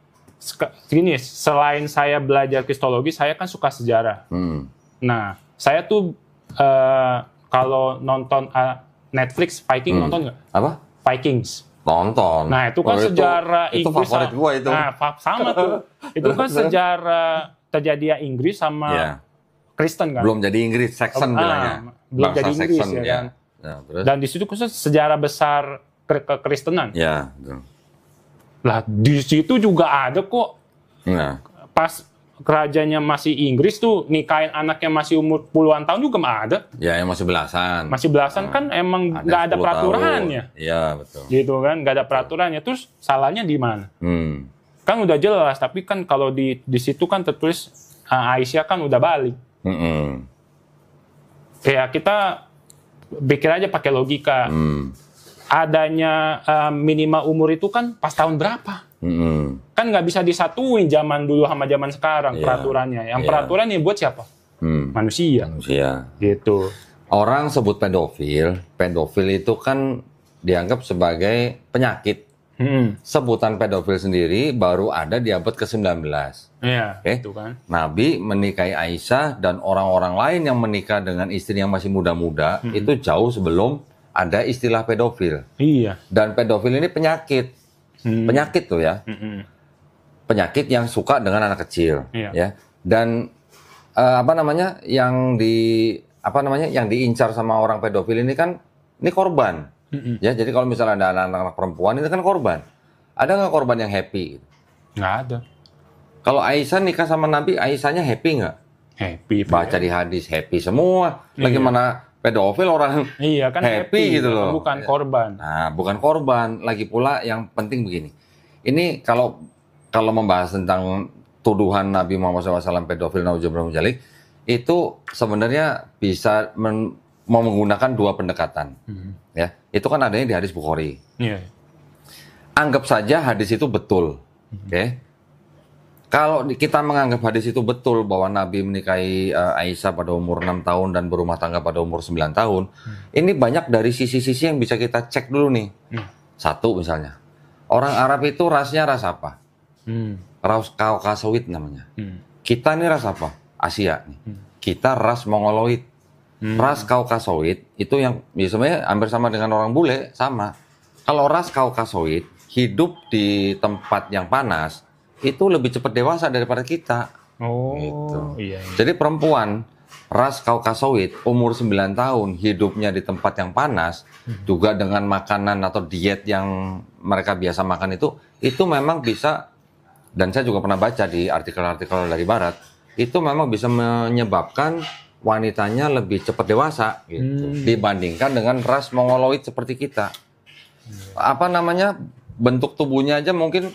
gini, selain saya belajar kristologi, saya kan suka sejarah. Nah, saya tuh kalau nonton Netflix Viking, nonton nggak? Apa? Vikings. Nonton. Nah, itu kan sejarah itu Inggris. favorit gua itu. Nah, sama tuh. Itu kan sejarah terjadinya Inggris sama Kristen kan. Belum jadi Inggris, Saxon bilangnya. Belum Bangsa jadi Inggris, Saxon, ya kan. Ya, terus? Dan di situ khusus sejarah besar kekristenan. Ya, betul. Lah, di situ juga ada kok. Nah. Pas kerajaannya masih Inggris tuh nikahin anaknya masih umur puluhan tahun juga mah ada. Ya, yang masih belasan. Masih belasan kan emang nggak ada peraturannya. Iya, betul. Gitu kan, nggak ada peraturannya. Terus salahnya di mana? Kan udah jelas, tapi kan kalau di situ kan tertulis Aisyah kan udah balik. Ya kita pikir aja pakai logika. Adanya minimal umur itu kan pas tahun berapa? Kan nggak bisa disatuin zaman dulu sama zaman sekarang peraturannya. Yang peraturan ini buat siapa? Manusia. Gitu. Orang sebut pedofil itu kan dianggap sebagai penyakit. Sebutan pedofil sendiri baru ada di abad ke-19. Iya, itu kan. Nabi menikahi Aisyah dan orang-orang lain yang menikah dengan istri yang masih muda-muda itu jauh sebelum ada istilah pedofil. Iya. Dan pedofil ini penyakit. Penyakit tuh ya. penyakit yang suka dengan anak kecil, Iya. ya. Dan yang diincar sama orang pedofil ini kan ini korban, ya. Jadi kalau misalnya ada anak-anak perempuan itu kan korban. Ada nggak korban yang happy? Nggak ada. Kalau Aisyah nikah sama Nabi, Aisyahnya happy nggak? Happy. Baca di hadis happy semua. Lagi mana pedofil orang Iya kan happy gitu loh. Bukan korban. Nah, bukan korban. Lagi pula yang penting begini. Ini kalau membahas tentang tuduhan Nabi Muhammad SAW pedofil nauzubillah min dzalik, itu sebenarnya bisa mau menggunakan dua pendekatan. Ya, itu kan adanya di hadis Bukhari. Iya. Anggap saja hadis itu betul. Oke. Kalau kita menganggap hadis itu betul bahwa Nabi menikahi Aisyah pada umur 6 tahun dan berumah tangga pada umur 9 tahun, ini banyak dari sisi-sisi yang bisa kita cek dulu nih. Satu misalnya, orang Arab itu rasnya ras apa? Ras Kaukasoid namanya. Kita nih ras apa? Asia nih. Kita ras Mongoloid. Ras Kaukasoid itu yang sebenarnya hampir sama dengan orang bule, sama. Kalau ras Kaukasoid hidup di tempat yang panas, itu lebih cepat dewasa daripada kita. Oh, gitu. Iya. Jadi perempuan ras Kaukasoid umur 9 tahun hidupnya di tempat yang panas, juga dengan makanan atau diet yang mereka biasa makan itu memang bisa, dan saya juga pernah baca di artikel-artikel dari barat, itu memang bisa menyebabkan wanitanya lebih cepat dewasa gitu, dibandingkan dengan ras Mongoloid seperti kita. Bentuk tubuhnya aja mungkin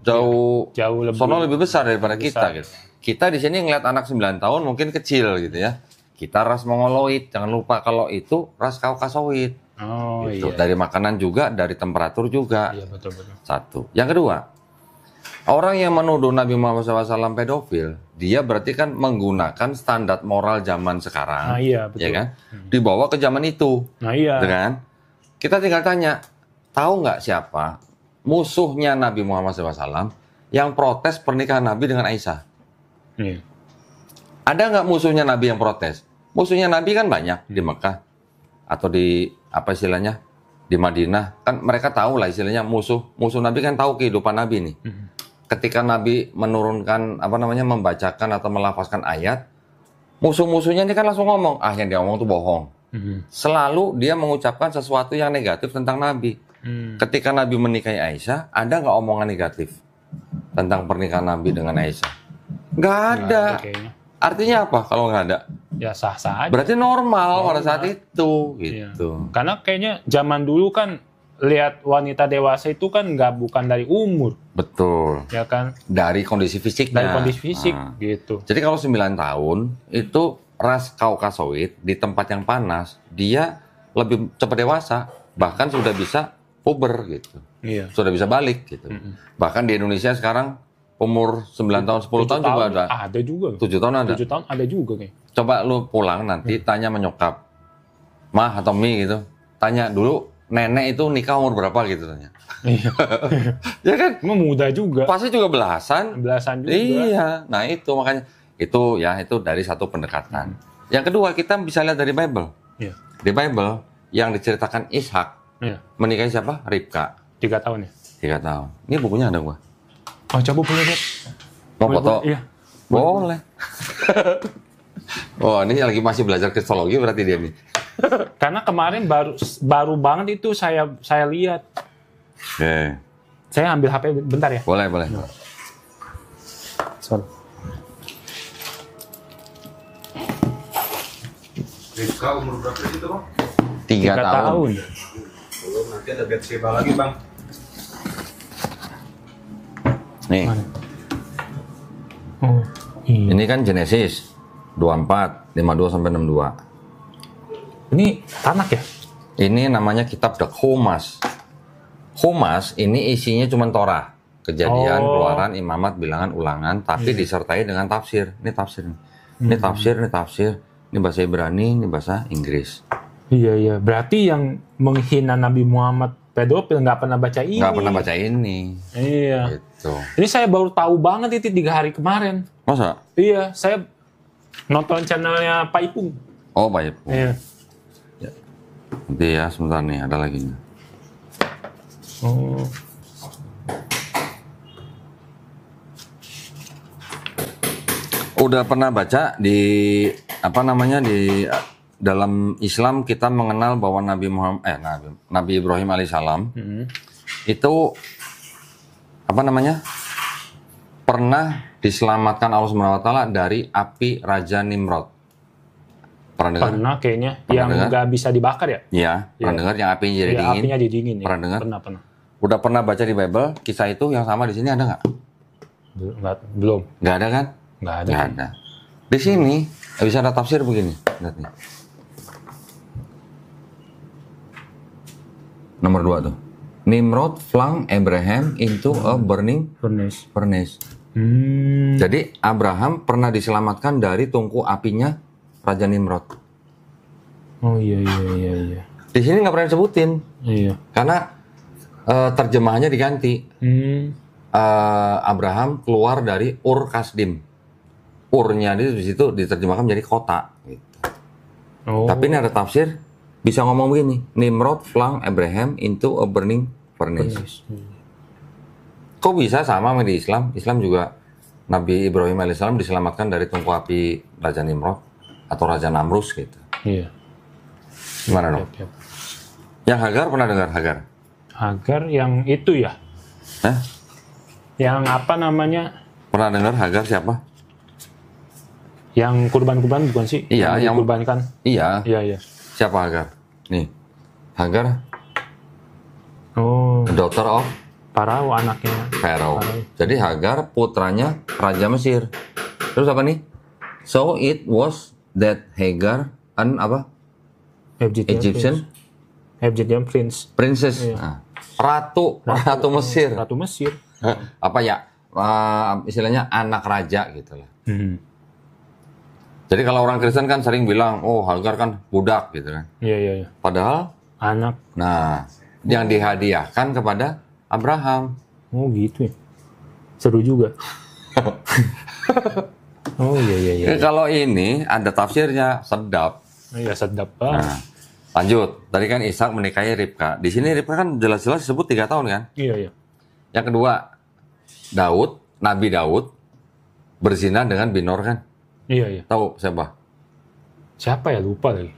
jauh lebih besar daripada kita gitu. Kita di sini ngeliat anak 9 tahun mungkin kecil gitu ya. Kita ras Mongoloid, jangan lupa kalau itu ras Kaukasoid. Oh gitu. iya. Dari makanan juga, dari temperatur juga. Iya betul. Satu. Yang kedua, orang yang menuduh Nabi Muhammad SAW pedofil, dia berarti kan menggunakan standar moral zaman sekarang. Nah, iya betul. Ya kan? Dibawa ke zaman itu. Nah iya. Gitu kan? Kita tinggal tanya, tahu nggak siapa musuhnya Nabi Muhammad SAW yang protes pernikahan Nabi dengan Aisyah? Iya. Ada nggak musuhnya Nabi yang protes? Musuhnya Nabi kan banyak di Mekah atau di di Madinah. Kan mereka tahu lah istilahnya musuh Nabi kan tahu kehidupan Nabi nih. Ketika Nabi menurunkan membacakan atau melafazkan ayat, musuh-musuhnya ini kan langsung ngomong, yang dia ngomong itu bohong. Selalu dia mengucapkan sesuatu yang negatif tentang Nabi. Ketika Nabi menikahi Aisyah, ada nggak omongan negatif tentang pernikahan Nabi dengan Aisyah? Nggak ada. Artinya apa kalau nggak ada? Ya sah-sah aja. Berarti normal pada saat itu, gitu. Iya. Karena kayaknya zaman dulu kan lihat wanita dewasa itu kan bukan dari umur. Betul. Ya kan? Dari kondisi fisiknya. Dari kondisi fisik, gitu. Jadi kalau 9 tahun, itu ras Kaukasoid di tempat yang panas, dia lebih cepat dewasa. Bahkan sudah bisa puber gitu. Iya. Sudah bisa balik gitu. Bahkan di Indonesia sekarang umur 9 tahun, 10 tahun juga ada. Ada juga. 7 tahun ada. 7 tahun ada juga kayak. Coba lu pulang nanti tanya menyokap, Mah atau Mi gitu. Tanya dulu nenek itu nikah umur berapa gitu tanya. Iya. Ya kan? Emang muda juga. Pasti juga belasan. Belasan juga. Iya. Nah itu makanya itu dari satu pendekatan. Yang kedua kita bisa lihat dari Bible. Iya. Di Bible yang diceritakan Ishak menikahi siapa? Ribka. 3 tahun ya? 3 tahun. Ini bukunya ada gua. Oh, coba punya lihat. Mau foto? Iya. Boleh. Oh, ini lagi masih belajar kristologi berarti dia nih. Karena kemarin baru banget itu saya lihat. Oke. Saya ambil HP bentar ya. Boleh. Sorry. Rifka umur berapa itu, Bang? 3 tahun. Belum, nanti ada Bathsheba lagi, Bang. Nih. Oh, iya. Ini kan Genesis 24, 52 sampai 62. Ini tanak ya? Ini namanya kitab The Humas. Humas ini isinya cuma Torah, Kejadian, Keluaran, Imamat, Bilangan, Ulangan, tapi disertai dengan tafsir. Ini tafsir. Ini tafsir. Ini bahasa Ibrani, ini bahasa Inggris. Iya. Berarti yang menghina Nabi Muhammad pedofil nggak pernah baca ini. Nggak pernah baca ini. Iya. Gitu. Ini saya baru tahu banget itu 3 hari kemarin. Masa? Iya, saya nonton channelnya Pak Ipung. Oh, baik. Iya. Nanti ya, sebentar nih, ada lagi nih. Oh. udah pernah baca di apa namanya di dalam Islam kita mengenal bahwa Nabi Ibrahim alaihissalam itu apa namanya pernah diselamatkan Allah Subhanahu wa taala dari api Raja Nimrod. Pernah dengar? Pernah kayaknya. Pernah Yang dengar? nggak bisa dibakar ya? Iya, pernah Iya. dengar yang apinya jadi Iya, dingin. apinya jadi dingin. Ya. Pernah dengar? Pernah. Udah pernah baca di Bible kisah itu yang sama di sini ada nggak? Belum. Nggak ada kan? Nggak ada. Nggak ada. Di sini bisa ada tafsir begini. Lihat nih. Nomor 2 tuh. Nimrod flung Abraham into a burning furnace. Jadi Abraham pernah diselamatkan dari tungku apinya Raja Nimrod. Oh iya. Di sini nggak pernah disebutin Iya. karena terjemahannya diganti. Abraham keluar dari Ur Kasdim. Urnya di situ diterjemahkan menjadi kota. Gitu. Oh. Tapi ini ada tafsir bisa ngomong begini. Nimrod flung Abraham into a burning furnace. Kok bisa sama di Islam? Islam juga Nabi Ibrahim alaihissalam diselamatkan dari tungku api Raja Nimrod atau Raja Namrus gitu. Iya. Gimana dong? Yap. Yang Hagar pernah dengar Hagar? Hagar yang itu ya? Hah? Yang apa namanya? Pernah dengar Hagar siapa? Yang kurban-kurban bukan sih? Iya, yang dikurbankan. Iya. Iya. Siapa Hagar? Nih. Hagar, Oh, daughter of Parao anaknya. Pharaoh. Jadi Hagar putranya Raja Mesir. Terus apa nih? So it was that Hagar an apa? Egyptian Prince. princess. Iya. Nah, ratu Mesir. Ratu Mesir. Apa ya? Istilahnya anak raja gitu lah. Jadi kalau orang Kristen kan sering bilang, oh Hagar kan budak gitu kan. Iya. Padahal, Anak. nah yang dihadiahkan kepada Abraham. Oh gitu ya. Seru juga. Oh iya. Kalau ini ada tafsirnya, sedap. Iya sedap Nah, banget. lanjut. Tadi kan Ishak menikahi Ribka. Di sini Ribka kan jelas-jelas disebut 3 tahun kan. Iya. Yang kedua, Nabi Daud berzina dengan Binor kan. Iya. Tahu siapa? Siapa ya, lupa lagi.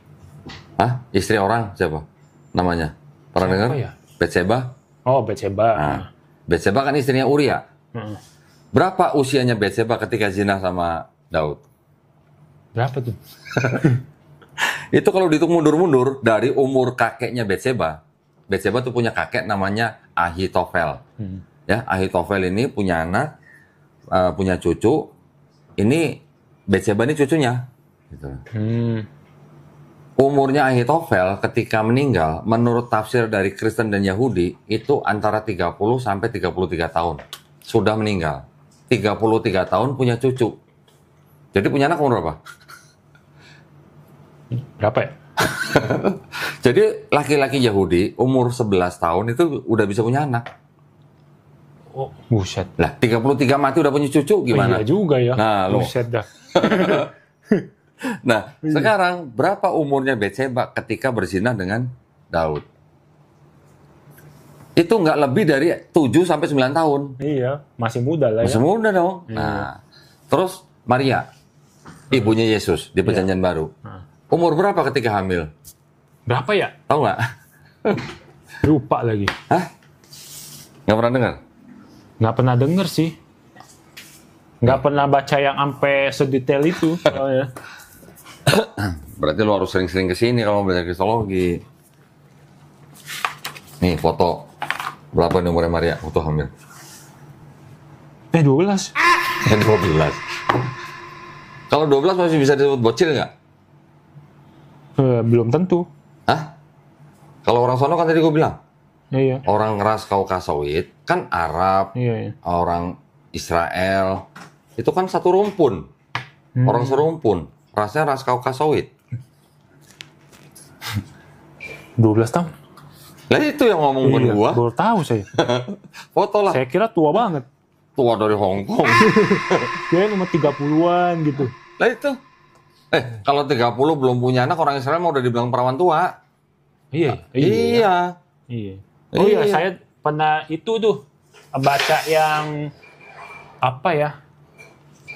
Hah? Istri orang siapa? Namanya? Pernah dengar? ya? Betseba. Oh, Bathsheba. Nah, Betseba kan istrinya Uria. Heeh. Berapa usianya Betseba ketika zina sama Daud? Berapa tuh? Itu kalau dihitung mundur-mundur dari umur kakeknya Betseba. Betseba tuh punya kakek namanya Ahitofel. Ya, Ahitofel ini punya anak, punya cucu. Ini Betseba ini cucunya. Gitu. Umurnya Ahitofel ketika meninggal, menurut tafsir dari Kristen dan Yahudi, itu antara 30 sampai 33 tahun. Sudah meninggal. 33 tahun punya cucu. Jadi punya anak umur berapa? Berapa ya? Jadi laki-laki Yahudi umur 11 tahun itu udah bisa punya anak. Oh, buset. Lah, 33 mati udah punya cucu gimana? Iya juga ya. Nah, lo. Buset dah. Nah, sekarang berapa umurnya Betseba ketika berzina dengan Daud? Itu nggak lebih dari 7 sampai 9 tahun. Iya, masih muda lah ya. Masih muda dong. Nah, terus Maria, ibunya Yesus di Perjanjian Baru. Umur berapa ketika hamil? Berapa ya? Tahu nggak? Lupa lagi. Hah? Nggak pernah dengar? Nggak pernah denger sih. Nggak pernah baca yang sampai sedetail itu. Soalnya. Berarti lo harus sering-sering kesini kalau belajar kristologi. Nih foto. Berapa nih umurnya Maria waktu hamil? 12. 12. Kalau 12 masih bisa disebut bocil nggak? Belum tentu. Hah? Kalau orang sono kan tadi gue bilang. Iya. Orang ras Kaukasoid kan Arab, Iya. orang Israel. Itu kan satu rumpun. Orang serumpun. Rasnya ras Kaukasoid. 12 tahun. Lah itu yang ngomong bukan gua. Baru tahu saya. Foto lah. Saya kira tua banget. Tua dari Hong Kong. Kira cuma 30-an gitu. Lah itu. Kalau 30 belum punya anak, orang Israel mau udah dibilang perawan tua. Iya. Iya. Oh iya, Iya. saya pernah itu tuh baca yang apa ya?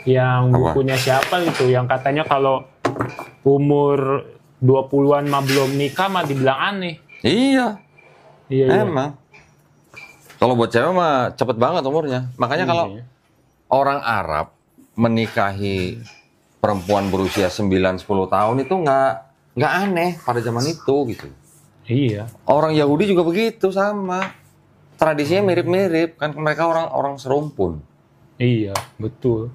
Yang Apa? bukunya siapa itu? Yang katanya kalau umur 20-an mah belum nikah mah dibilang aneh. Iya, Iya, iya. emang. Kalau buat cewek mah cepet banget umurnya. Makanya kalau Iya. orang Arab menikahi perempuan berusia 9-10 tahun itu nggak aneh pada zaman itu gitu. Iya. Orang Yahudi juga begitu sama. Tradisinya mirip-mirip kan, mereka orang serumpun. Iya, betul.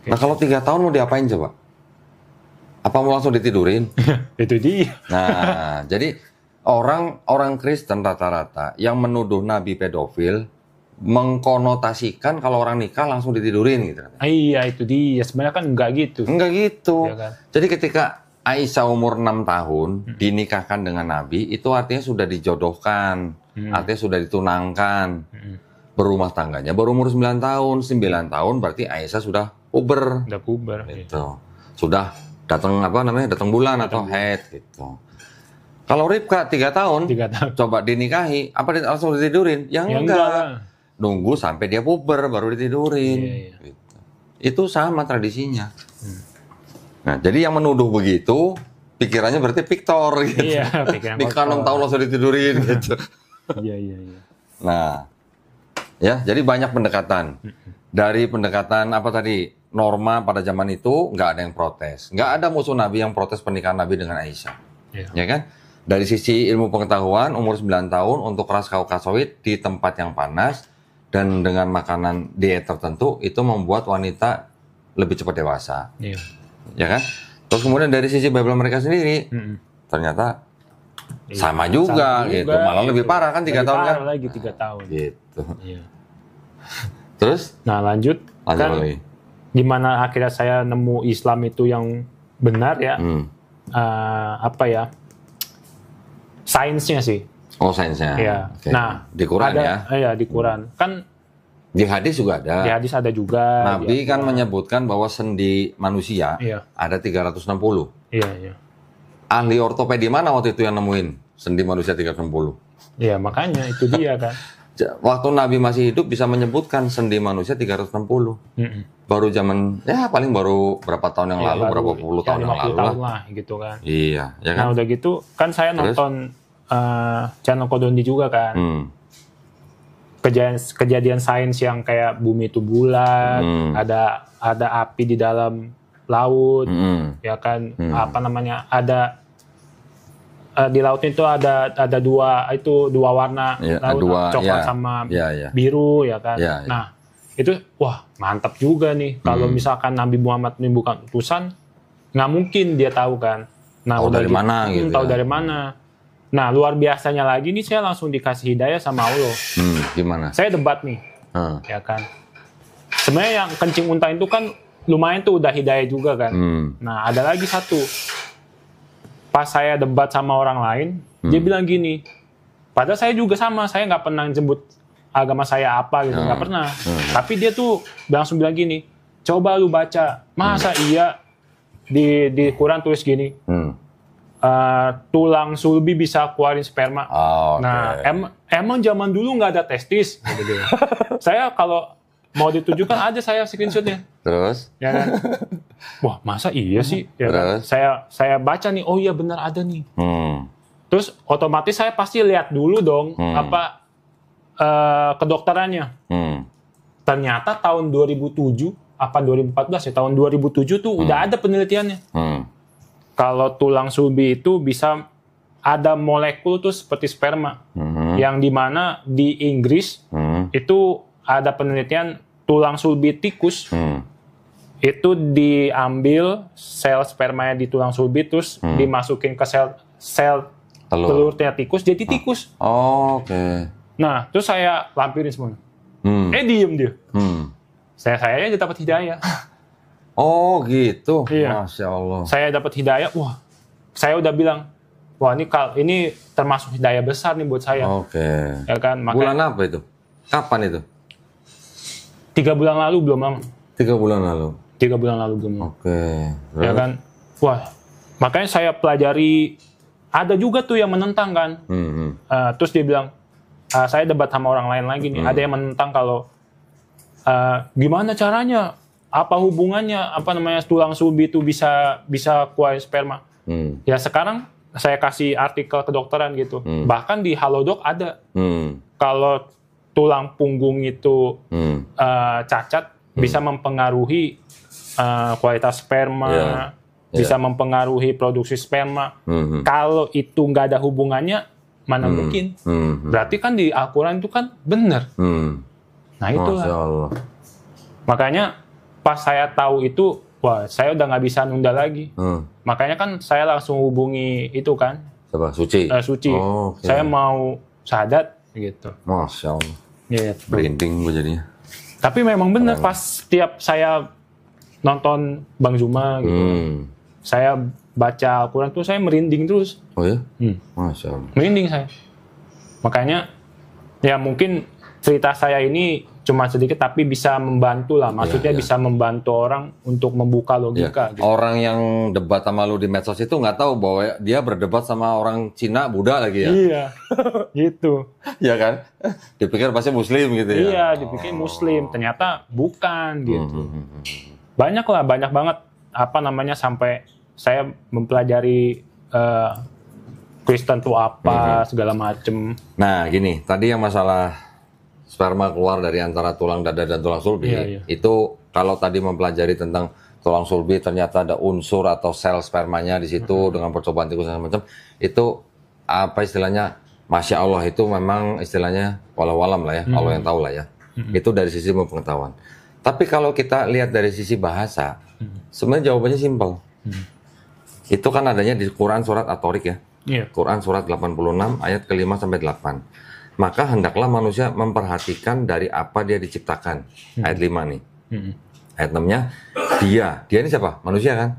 Nah kalau 3 tahun mau diapain coba? Apa mau langsung ditidurin? Itu dia. Nah jadi orang Kristen rata-rata yang menuduh Nabi pedofil mengkonotasikan kalau orang nikah langsung ditidurin gitu. Iya, itu dia. Sebenarnya kan enggak gitu. Enggak gitu. Iya kan? Jadi ketika Aisyah umur 6 tahun dinikahkan dengan Nabi, itu artinya sudah dijodohkan, artinya sudah ditunangkan. Berumah tangganya baru umur 9 tahun. 9 tahun berarti Aisyah sudah puber. Udah puber. Gitu. Sudah datang datang bulan atau haid gitu. Kalau Ribka 3 tahun, 3 tahun. coba dinikahi, apa langsung ditidurin? Ya Ya enggak. enggak. Nunggu sampai dia puber baru ditidurin. Iya. Gitu. Itu sama tradisinya. Nah, jadi yang menuduh begitu, pikirannya berarti Victor gitu. Iya, pikiran Nikah 6 tahun langsung ditidurin gitu. Iya, iya, iya. Nah, ya, jadi banyak pendekatan. Dari pendekatan apa tadi? Norma pada zaman itu nggak ada yang protes. Nggak ada musuh Nabi yang protes pernikahan Nabi dengan Aisyah. Iya. Ya kan? Dari sisi ilmu pengetahuan, umur 9 tahun untuk ras kaukasawit di tempat yang panas dan dengan makanan diet tertentu itu membuat wanita lebih cepat dewasa. Iya. Ya kan? Terus kemudian dari sisi Bible mereka sendiri, ternyata Iya, sama juga gitu. Malah lebih parah kan 3 Lebih tahun kan? parah lagi 3 tahun. Gitu. Iya. Terus Nah, lanjut kan lagi. gimana akhirnya saya nemu Islam itu yang benar ya? Apa ya? Sainsnya sih. Oh, sainsnya. Iya. Oke. Nah, di Quran ada, ya. Iya, di Quran. Kan Di hadis juga ada. di hadis ada juga. Nabi Iya. kan menyebutkan bahwa sendi manusia Iya. ada 360. Iya, iya. Ahli ortopedi mana waktu itu yang nemuin sendi manusia 360? Iya, makanya itu dia kan. Waktu Nabi masih hidup bisa menyebutkan sendi manusia 360. Baru zaman, ya paling baru berapa tahun yang Iya, lalu, baru berapa puluh tahun yang 50 lalu tahun lah. lah gitu kan. Iya, ya Nah, kan? udah gitu kan saya Terus? nonton channel Kodondi juga kan. Kejadian sains yang kayak bumi itu bulat, ada api di dalam laut, ya kan, apa namanya, ada di laut itu ada dua warna, Ya, laut dua, coklat ya. sama Ya, ya. biru, ya kan. Ya, ya. Nah itu wah mantap juga nih kalau misalkan Nabi Muhammad ini bukan utusan, nggak mungkin dia tahu kan. Nah Tahu udah dari mana gitu tahu ya. dari mana. Nah luar biasanya lagi nih saya langsung dikasih hidayah sama Allah. Gimana? Saya debat nih, ya kan. Sebenarnya yang kencing unta itu kan lumayan tuh udah hidayah juga kan. Nah ada lagi satu. Pas saya debat sama orang lain, dia bilang gini. Padahal saya juga sama, saya nggak pernah jemput agama saya apa gitu, nggak pernah. Tapi dia tuh langsung bilang gini, coba lu baca, masa iya di Quran tulis gini, tulang sulbi bisa keluarin sperma. Oh, oke. Nah, emang zaman dulu nggak ada testis. Gitu dia. Saya kalau mau ditujukan aja saya screenshotnya. Terus? Ya kan? Wah, masa iya sih? Ya kan? Terus? Saya baca nih, oh iya benar ada nih. Terus otomatis saya pasti lihat dulu dong kedokterannya. Ternyata tahun 2007 apa 2014 ya, tahun 2007 tuh udah ada penelitiannya. Kalau tulang sulbi itu bisa ada molekul tuh seperti sperma, yang dimana di Inggris itu ada penelitian tulang sulbi tikus itu diambil sel spermanya di tulang sulbi terus dimasukin ke sel telurnya tikus jadi tikus. Oh, oke. Nah terus saya lampirin semuanya. Diem dia. Saya aja dapat hidayah. Oh gitu. Iya. Masya Allah. Saya dapat hidayah, wah, saya udah bilang, wah ini termasuk hidayah besar nih buat saya. Oke. Ya kan, Bulan makanya apa itu? Kapan itu? 3 bulan lalu belum lama. 3 bulan lalu. 3 bulan lalu belum lama. Oke. Ya kan, wah, makanya saya pelajari, ada juga tuh yang menentang kan. Terus dia bilang, saya debat sama orang lain lagi nih, ada yang menentang kalau, gimana caranya apa hubungannya tulang sulbi itu bisa keluarin sperma? Ya sekarang saya kasih artikel kedokteran gitu. Bahkan di Halodoc ada. Kalau tulang punggung itu cacat, bisa mempengaruhi kualitas sperma, bisa mempengaruhi produksi sperma. Kalau itu nggak ada hubungannya, mana mungkin? Berarti kan di Al-Quran itu kan benar. Nah itulah. Masya Allah. Makanya pas saya tahu itu, wah saya udah nggak bisa nunda lagi. Makanya kan saya langsung hubungi itu kan. Siapa? Suci? Suci. Oh, okay. Saya mau syahadat gitu. Masya Allah. Gitu. Berinding gue jadinya. Tapi memang benar pas tiap saya nonton Bang Zuma gitu. Saya baca Al-Quran tuh saya merinding terus. Oh ya? Masya Allah. Merinding saya. Makanya ya mungkin cerita saya ini cuma sedikit tapi bisa membantu lah. Maksudnya bisa membantu orang untuk membuka logika. Gitu. Orang yang debat sama lu di medsos itu nggak tahu bahwa dia berdebat sama orang Cina, Buddha lagi ya? Iya, gitu. Iya kan? Dipikir pasti Muslim gitu ya? Iya, dipikir Muslim. Ternyata bukan gitu. Banyak banget sampai saya mempelajari Kristen itu apa, segala macem. Nah gini, tadi yang masalah sperma keluar dari antara tulang dada dan tulang sulbi, itu kalau tadi mempelajari tentang tulang sulbi ternyata ada unsur atau sel spermanya di situ dengan percobaan tikus dan macam itu apa istilahnya, Masya Allah itu memang istilahnya walau-walam lah ya, Allah yang tahu lah ya. Itu dari sisi pengetahuan. Tapi kalau kita lihat dari sisi bahasa, sebenarnya jawabannya simpel. Itu kan adanya di Quran surat At-Tariq ya. Quran surat 86 ayat ke-5 sampai 8. Maka hendaklah manusia memperhatikan dari apa dia diciptakan. Ayat 5 nih. Ayat 6-nya, dia ini siapa? Manusia kan?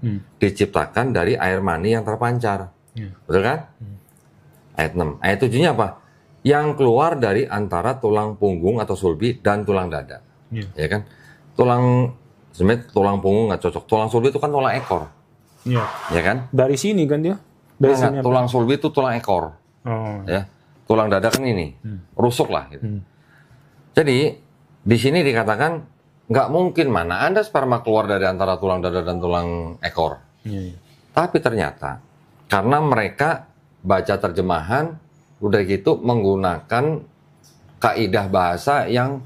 Diciptakan dari air mani yang terpancar. Betul kan? Ayat 6. Ayat 7-nya apa? Yang keluar dari antara tulang punggung atau sulbi dan tulang dada. Ya kan? Sebenarnya tulang punggung nggak cocok. Tulang sulbi itu kan tulang ekor. Ya kan? Dari sini kan dia? Dari sini tulang sulbi itu tulang ekor. Ya. Tulang dada kan ini, rusuk lah. Gitu. Jadi di sini dikatakan nggak mungkin mana ada sperma keluar dari antara tulang dada dan tulang ekor. Tapi ternyata karena mereka baca terjemahan, udah gitu menggunakan kaidah bahasa yang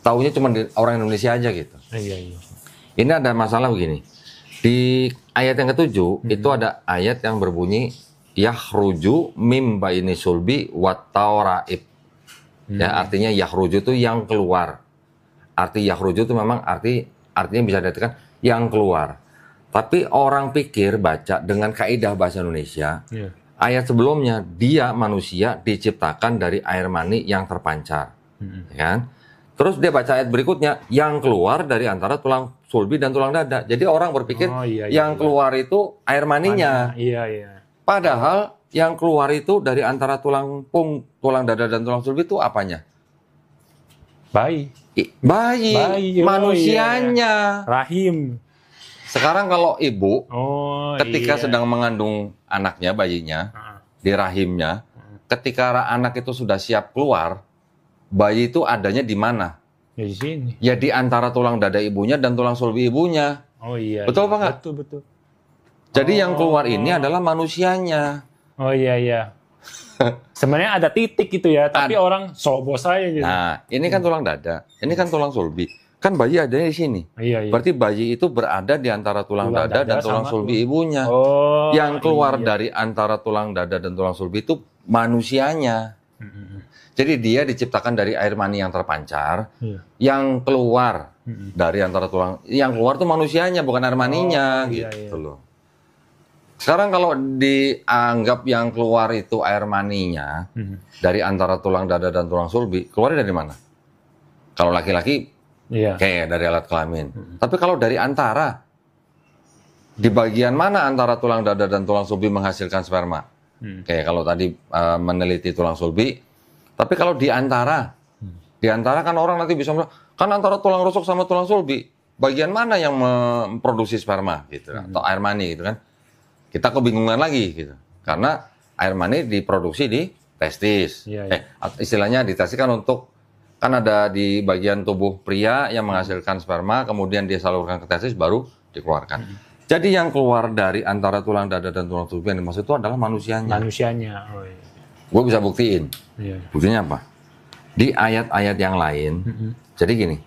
taunya cuma orang Indonesia aja gitu. Ini ada masalah begini. Di ayat yang ke-7 itu ada ayat yang berbunyi yakhruju mim baini sulbi wat tauraib. Ya, artinya yakhruju itu yang keluar. Arti yakhruju itu memang artinya bisa diartikan yang keluar. Tapi orang pikir baca dengan kaidah bahasa Indonesia. Ayat sebelumnya dia manusia diciptakan dari air mani yang terpancar. Ya kan? Terus dia baca ayat berikutnya yang keluar dari antara tulang sulbi dan tulang dada. Jadi orang berpikir yang keluar itu air maninya. Padahal yang keluar itu dari antara tulang dada dan tulang sulbi itu apanya? Bayi. Manusianya. Rahim. Sekarang kalau ibu ketika sedang mengandung anaknya, bayinya di rahimnya, ketika anak itu sudah siap keluar, bayi itu adanya di mana? Ya di sini. Ya di antara tulang dada ibunya dan tulang sulbi ibunya. Betul apa enggak? Betul. Jadi yang keluar ini adalah manusianya. Sebenarnya ada titik gitu ya, tapi orang sobos aja gitu. Nah, ini kan tulang dada, ini kan tulang sulbi. Kan bayi ada di sini. Berarti bayi itu berada di antara tulang dada dan tulang sulbi ibunya. Yang keluar dari antara tulang dada dan tulang sulbi itu manusianya. Jadi dia diciptakan dari air mani yang terpancar, yang keluar dari antara tulang, yang keluar tuh manusianya bukan air maninya, gitu loh. Sekarang kalau dianggap yang keluar itu air maninya dari antara tulang dada dan tulang sulbi, keluarnya dari mana? Kalau laki-laki, kayak dari alat kelamin. Tapi kalau dari antara, di bagian mana antara tulang dada dan tulang sulbi menghasilkan sperma? Kayak kalau tadi meneliti tulang sulbi, tapi kalau di antara kan orang nanti bisa bilang, kan antara tulang rusuk sama tulang sulbi, bagian mana yang memproduksi sperma gitu, atau air mani gitu kan? Kita kebingungan lagi gitu. Karena air mani diproduksi di testis. Istilahnya di testis kan untuk Kan ada di bagian tubuh pria yang menghasilkan sperma, kemudian dia salurkan ke testis, baru dikeluarkan. Jadi yang keluar dari antara tulang dada dan tulang sulbi yang dimaksud itu adalah manusianya. Manusianya. Oh, iya. Gue bisa buktiin. Iya. Buktinya apa? Di ayat-ayat yang lain, jadi gini,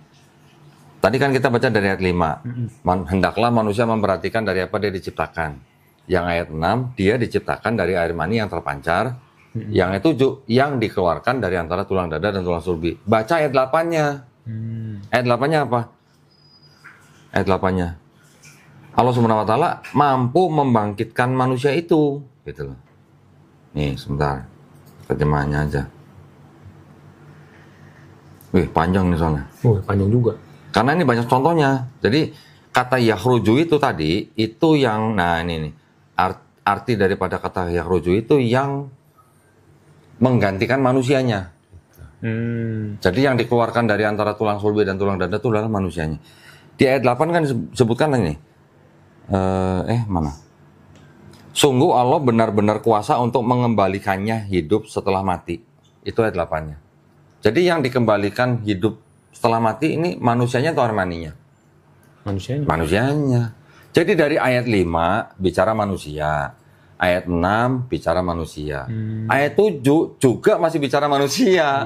tadi kan kita baca dari ayat 5, hendaklah manusia memperhatikan dari apa dia diciptakan. Yang ayat 6, dia diciptakan dari air mani yang terpancar. Yang itu yang dikeluarkan dari antara tulang dada dan tulang sulbi. Baca ayat 8-nya. Ayat 8-nya apa? Ayat 8-nya. Allah Subhanahu wa taala mampu membangkitkan manusia itu, gitu loh. Nih, sebentar. Terjemahannya aja. Wih, panjang nih soalnya. Oh, panjang juga. Karena ini banyak contohnya. Jadi kata yakhruju itu tadi, itu yang, nah ini nih. Arti daripada kata yakhruju itu yang menggantikan manusianya. Jadi yang dikeluarkan dari antara tulang sulbi dan tulang dada itu adalah manusianya. Di ayat 8 kan disebutkan ini. Mana? Sungguh Allah benar-benar kuasa untuk mengembalikannya hidup setelah mati. Itu ayat 8-nya. Jadi yang dikembalikan hidup setelah mati ini manusianya atau armaninya? Manusianya. Manusianya. Jadi dari ayat 5 bicara manusia. Ayat 6 bicara manusia. Ayat 7 juga masih bicara manusia.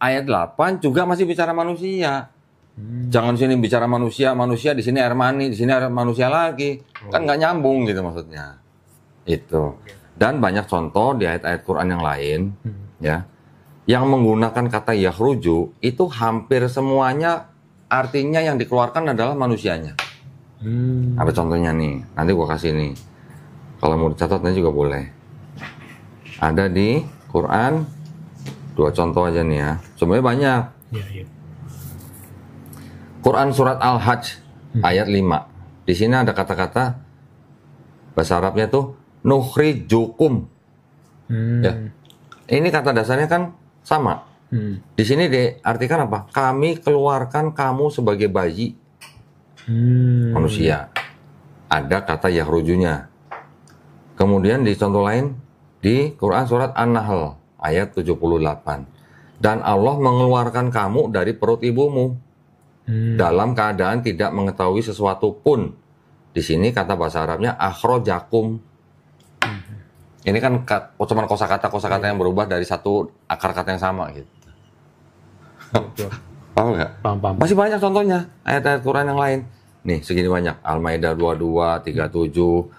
Ayat 8 juga masih bicara manusia. Jangan sini bicara manusia, di sini air mani, di sini air manusia lagi. Kan nggak nyambung gitu maksudnya. Itu. Dan banyak contoh di ayat-ayat Quran yang lain, ya, yang menggunakan kata yakhruju itu hampir semuanya artinya yang dikeluarkan adalah manusianya. Ada contohnya nih, nanti gua kasih nih. Kalau mau dicatat nanti juga boleh. Ada di Quran 2 contoh aja nih ya. Sebenarnya banyak. Iya. Quran surat Al-Hajj ayat 5. Di sini ada kata-kata bahasa Arabnya tuh nukhrijukum. Ya. Ini kata dasarnya kan sama. Di sini diartikan apa? Kami keluarkan kamu sebagai bayi manusia. Ada kata yakhrujunya. Kemudian di contoh lain di Quran surat An-Nahl ayat 78. Dan Allah mengeluarkan kamu dari perut ibumu dalam keadaan tidak mengetahui sesuatu pun. Di sini kata bahasa Arabnya akhrojakum. Ini kan cuma kosakata yang berubah dari satu akar kata yang sama gitu. Paham nggak? Paham. Masih banyak contohnya ayat-ayat Quran yang lain. Nih segini banyak. Al-Maidah 22, 37.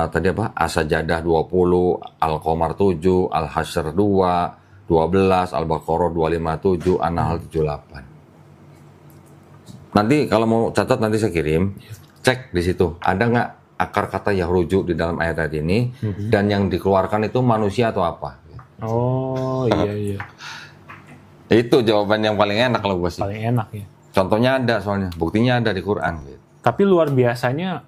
Tadi apa? As-Sajadah 20, Al-Qamar 7, Al-Hasyr 2, 12, Al-Baqarah 257, An-Nahl 78. Nanti kalau mau catat nanti saya kirim, cek di situ. Ada nggak akar kata yakhruju di dalam ayat-ayat ini dan yang dikeluarkan itu manusia atau apa? Oh, iya. Itu jawaban yang paling enak kalau gue sih. Paling enak ya. Contohnya ada soalnya, buktinya ada di Quran gitu. Tapi luar biasanya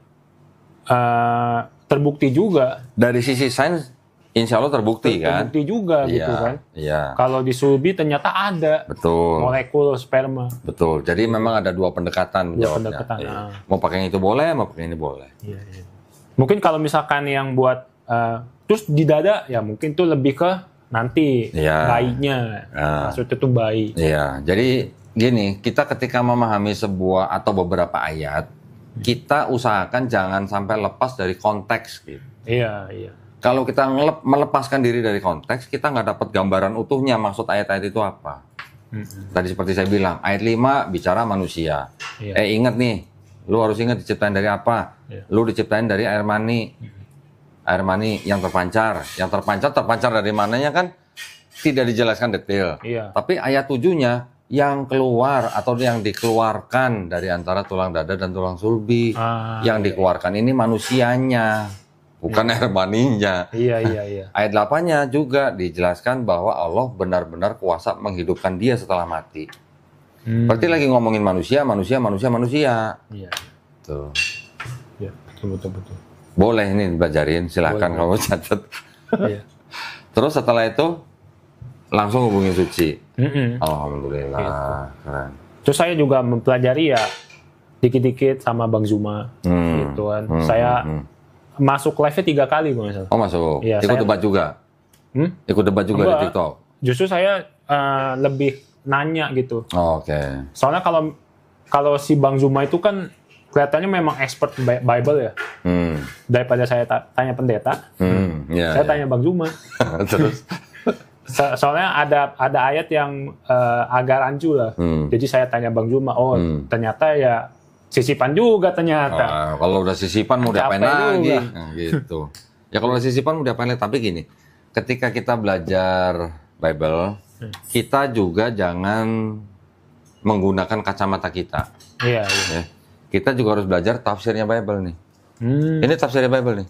terbukti juga. Dari sisi sains, insya Allah terbukti kan? Terbukti juga gitu kan. Iya. Kalau di sulbi ternyata ada Betul. molekul sperma. Betul. Jadi memang ada dua pendekatan menjawabnya. pendekatan, Iya. Mau pakai yang itu boleh, mau pakai ini boleh. Iya. Mungkin kalau misalkan yang buat terus di dada ya mungkin tuh lebih ke nanti bayinya. Maksudnya tuh bayi. Iya. Jadi gini, kita ketika memahami sebuah atau beberapa ayat, kita usahakan jangan sampai lepas dari konteks gitu. Iya. Kalau kita melepaskan diri dari konteks, kita nggak dapat gambaran utuhnya maksud ayat-ayat itu apa. Tadi seperti saya bilang, ayat 5 bicara manusia. Iya. Ingat nih, lu harus ingat diciptain dari apa? Iya. Lu diciptain dari air mani. Air mani yang terpancar. Yang terpancar dari mananya kan tidak dijelaskan detail. Iya. Tapi ayat 7-nya yang keluar atau yang dikeluarkan dari antara tulang dada dan tulang sulbi. Yang dikeluarkan ini manusianya, bukan air maninya. Iya. Ayat 8-nya juga dijelaskan bahwa Allah benar-benar kuasa menghidupkan dia setelah mati. Berarti lagi ngomongin manusia. Iya. Tuh. Iya, betul. Boleh ini dipelajarin, silakan kamu catat. Iya. Terus setelah itu langsung hubungi Suci. Alhamdulillah, Gitu. keren. Terus saya juga mempelajari ya dikit-dikit sama Bang Zuma gitu kan. Saya masuk live-nya 3 kali Bang. Oh masuk. Iya, Ikut debat juga. Ikut debat juga di TikTok. Justru saya lebih nanya gitu. Oke. Soalnya kalau si Bang Zuma itu kan kelihatannya memang expert Bible ya. Daripada saya tanya pendeta, saya tanya Bang Zuma. Terus? Soalnya ada ayat yang agak rancu lah. Jadi saya tanya Bang Zuma, ternyata ya sisipan juga ternyata. Kalau udah sisipan mau diapain lagi? Nah, gitu. Ya kalau udah sisipan mau diapain lagi? Tapi gini, ketika kita belajar Bible, kita juga jangan menggunakan kacamata kita. Iya. Ya. Kita juga harus belajar tafsirnya Bible nih. Ini tafsirnya Bible nih.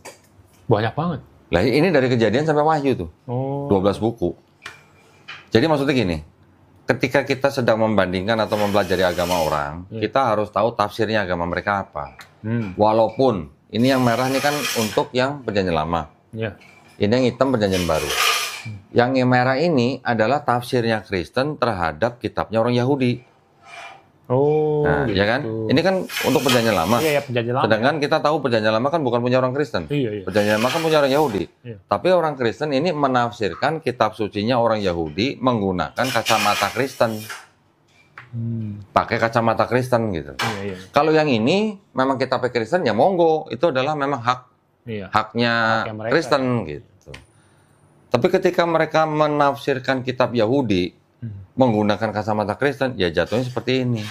Banyak banget. Lah ini dari Kejadian sampai Wahyu tuh. 12 buku. Jadi maksudnya gini, ketika kita sedang membandingkan atau mempelajari agama orang, kita harus tahu tafsirnya agama mereka apa. Walaupun ini yang merah ini kan untuk yang Perjanjian Lama. Ini yang hitam Perjanjian Baru. Yang merah ini adalah tafsirnya Kristen terhadap kitabnya orang Yahudi. Nah, gitu. ya kan? Ini kan untuk Perjanjian Lama. Iya, Perjanjian Lama. Sedangkan kita tahu Perjanjian Lama kan bukan punya orang Kristen. Iya. Perjanjian Lama kan punya orang Yahudi. Iya. Tapi orang Kristen ini menafsirkan kitab sucinya orang Yahudi menggunakan kacamata Kristen. Pakai kacamata Kristen gitu. Iya. Kalau yang ini memang kitabnya Kristen ya monggo, itu adalah memang haknya mereka, Kristen gitu. Tapi ketika mereka menafsirkan kitab Yahudi menggunakan kacamata Kristen, ya jatuhnya seperti ini.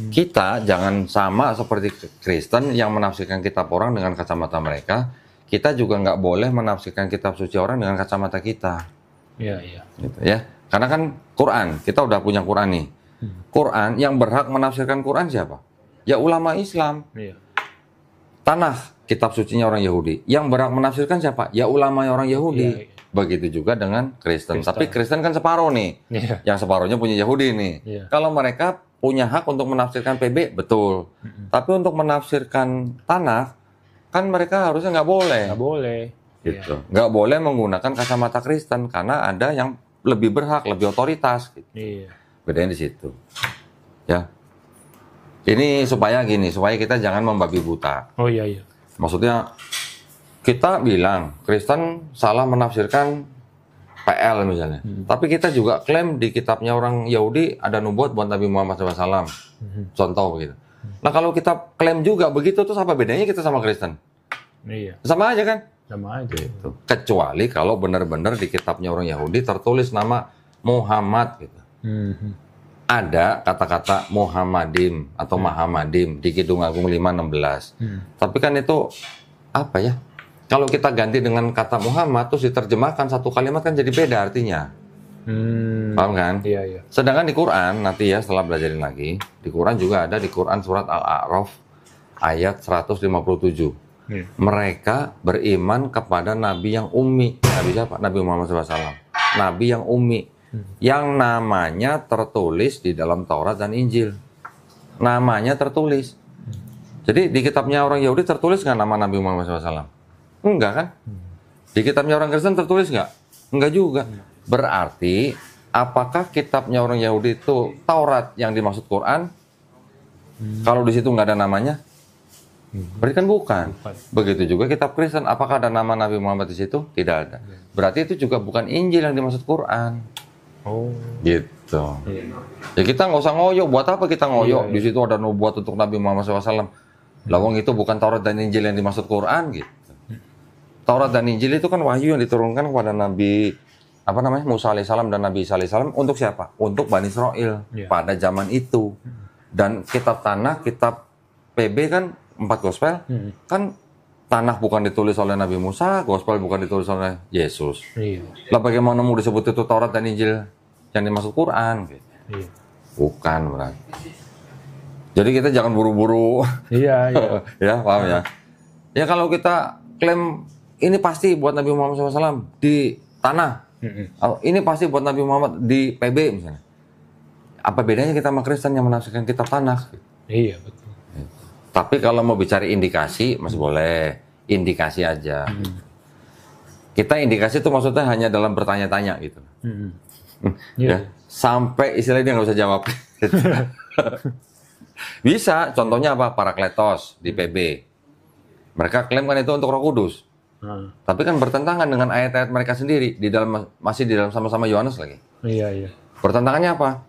Kita jangan sama seperti Kristen yang menafsirkan kitab orang dengan kacamata mereka. Kita juga nggak boleh menafsirkan kitab suci orang dengan kacamata kita. Iya. Gitu ya. Karena kan Quran, kita udah punya Quran nih. Quran yang berhak menafsirkan Quran siapa? Ya ulama Islam. Iya. Tanah kitab sucinya orang Yahudi. Yang berhak menafsirkan siapa? Ya ulama orang Yahudi. Iya. Begitu juga dengan Kristen. Tapi Kristen kan separuh nih. Iya. Yang separuhnya punya Yahudi nih. Iya. Kalau mereka punya hak untuk menafsirkan PB, betul. Tapi untuk menafsirkan tanah, kan mereka harusnya nggak boleh. Nggak boleh. Gitu. Nggak boleh menggunakan kacamata Kristen karena ada yang lebih berhak, lebih otoritas. Gitu. Iya. Bedanya di situ. Ya. Ini supaya kita jangan membabi buta. Oh iya. Maksudnya kita bilang Kristen salah menafsirkan PL misalnya. Tapi kita juga klaim di kitabnya orang Yahudi ada nubuat buat Nabi Muhammad SAW. Contoh begitu. Nah kalau kita klaim juga begitu, terus apa bedanya kita sama Kristen? Iya. Sama aja kan? Sama aja. Gitu. Kecuali kalau benar-benar di kitabnya orang Yahudi tertulis nama Muhammad gitu. Ada kata-kata Muhammadim atau Mahamadim di Kidung Agung 5:16. Tapi kan itu apa ya? Kalau kita ganti dengan kata Muhammad terus diterjemahkan satu kalimat kan jadi beda artinya. Paham kan? Iya. Sedangkan di Quran nanti ya setelah belajarin lagi, di Quran juga ada di Quran surat Al-A'raf ayat 157. Mereka beriman kepada Nabi yang ummi. Nabi siapa? Nabi Muhammad SAW. Nabi yang ummi. Yang namanya tertulis di dalam Taurat dan Injil. Namanya tertulis. Jadi di kitabnya orang Yahudi tertulis nggak nama Nabi Muhammad SAW? Enggak kan? Di kitabnya orang Kristen tertulis nggak? Enggak juga. Berarti apakah kitabnya orang Yahudi itu Taurat yang dimaksud Quran? Kalau di situ nggak ada namanya? Berarti kan bukan. Begitu juga kitab Kristen. Apakah ada nama Nabi Muhammad di situ? Tidak ada. Berarti itu juga bukan Injil yang dimaksud Quran. Gitu. Ya kita nggak usah ngoyo. Buat apa kita ngoyo? Di situ ada nubuat untuk Nabi Muhammad SAW. Lawang itu bukan Taurat dan Injil yang dimaksud Quran gitu. Taurat dan Injil itu kan wahyu yang diturunkan kepada Nabi Musa alaihissalam dan Nabi Isa alaihissalam untuk siapa? Untuk Bani Israel pada zaman itu. Dan kitab tanah, kitab PB kan 4 gospel kan tanah bukan ditulis oleh Nabi Musa, gospel bukan ditulis oleh Yesus. Lah bagaimana mau disebut itu Taurat dan Injil yang dimaksud Quran? Gitu. Bukan berarti. Jadi kita jangan buru-buru. Iya. Ya paham ya. Ya kalau kita klaim ini pasti buat Nabi Muhammad SAW di tanah. Ini pasti buat Nabi Muhammad di PB misalnya. Apa bedanya kita sama Kristen yang menafsirkan kitab tanah? Iya, betul. Tapi kalau mau bicara indikasi, masih boleh. Indikasi aja. Kita indikasi itu maksudnya hanya dalam bertanya-tanya gitu. Ya, sampai istilahnya dia nggak usah jawab. Bisa, contohnya apa? Parakletos di PB. Mereka klaim kan itu untuk Roh Kudus. Tapi kan bertentangan dengan ayat-ayat mereka sendiri masih di dalam sama-sama Yohanes lagi. Iya. Pertentangannya apa?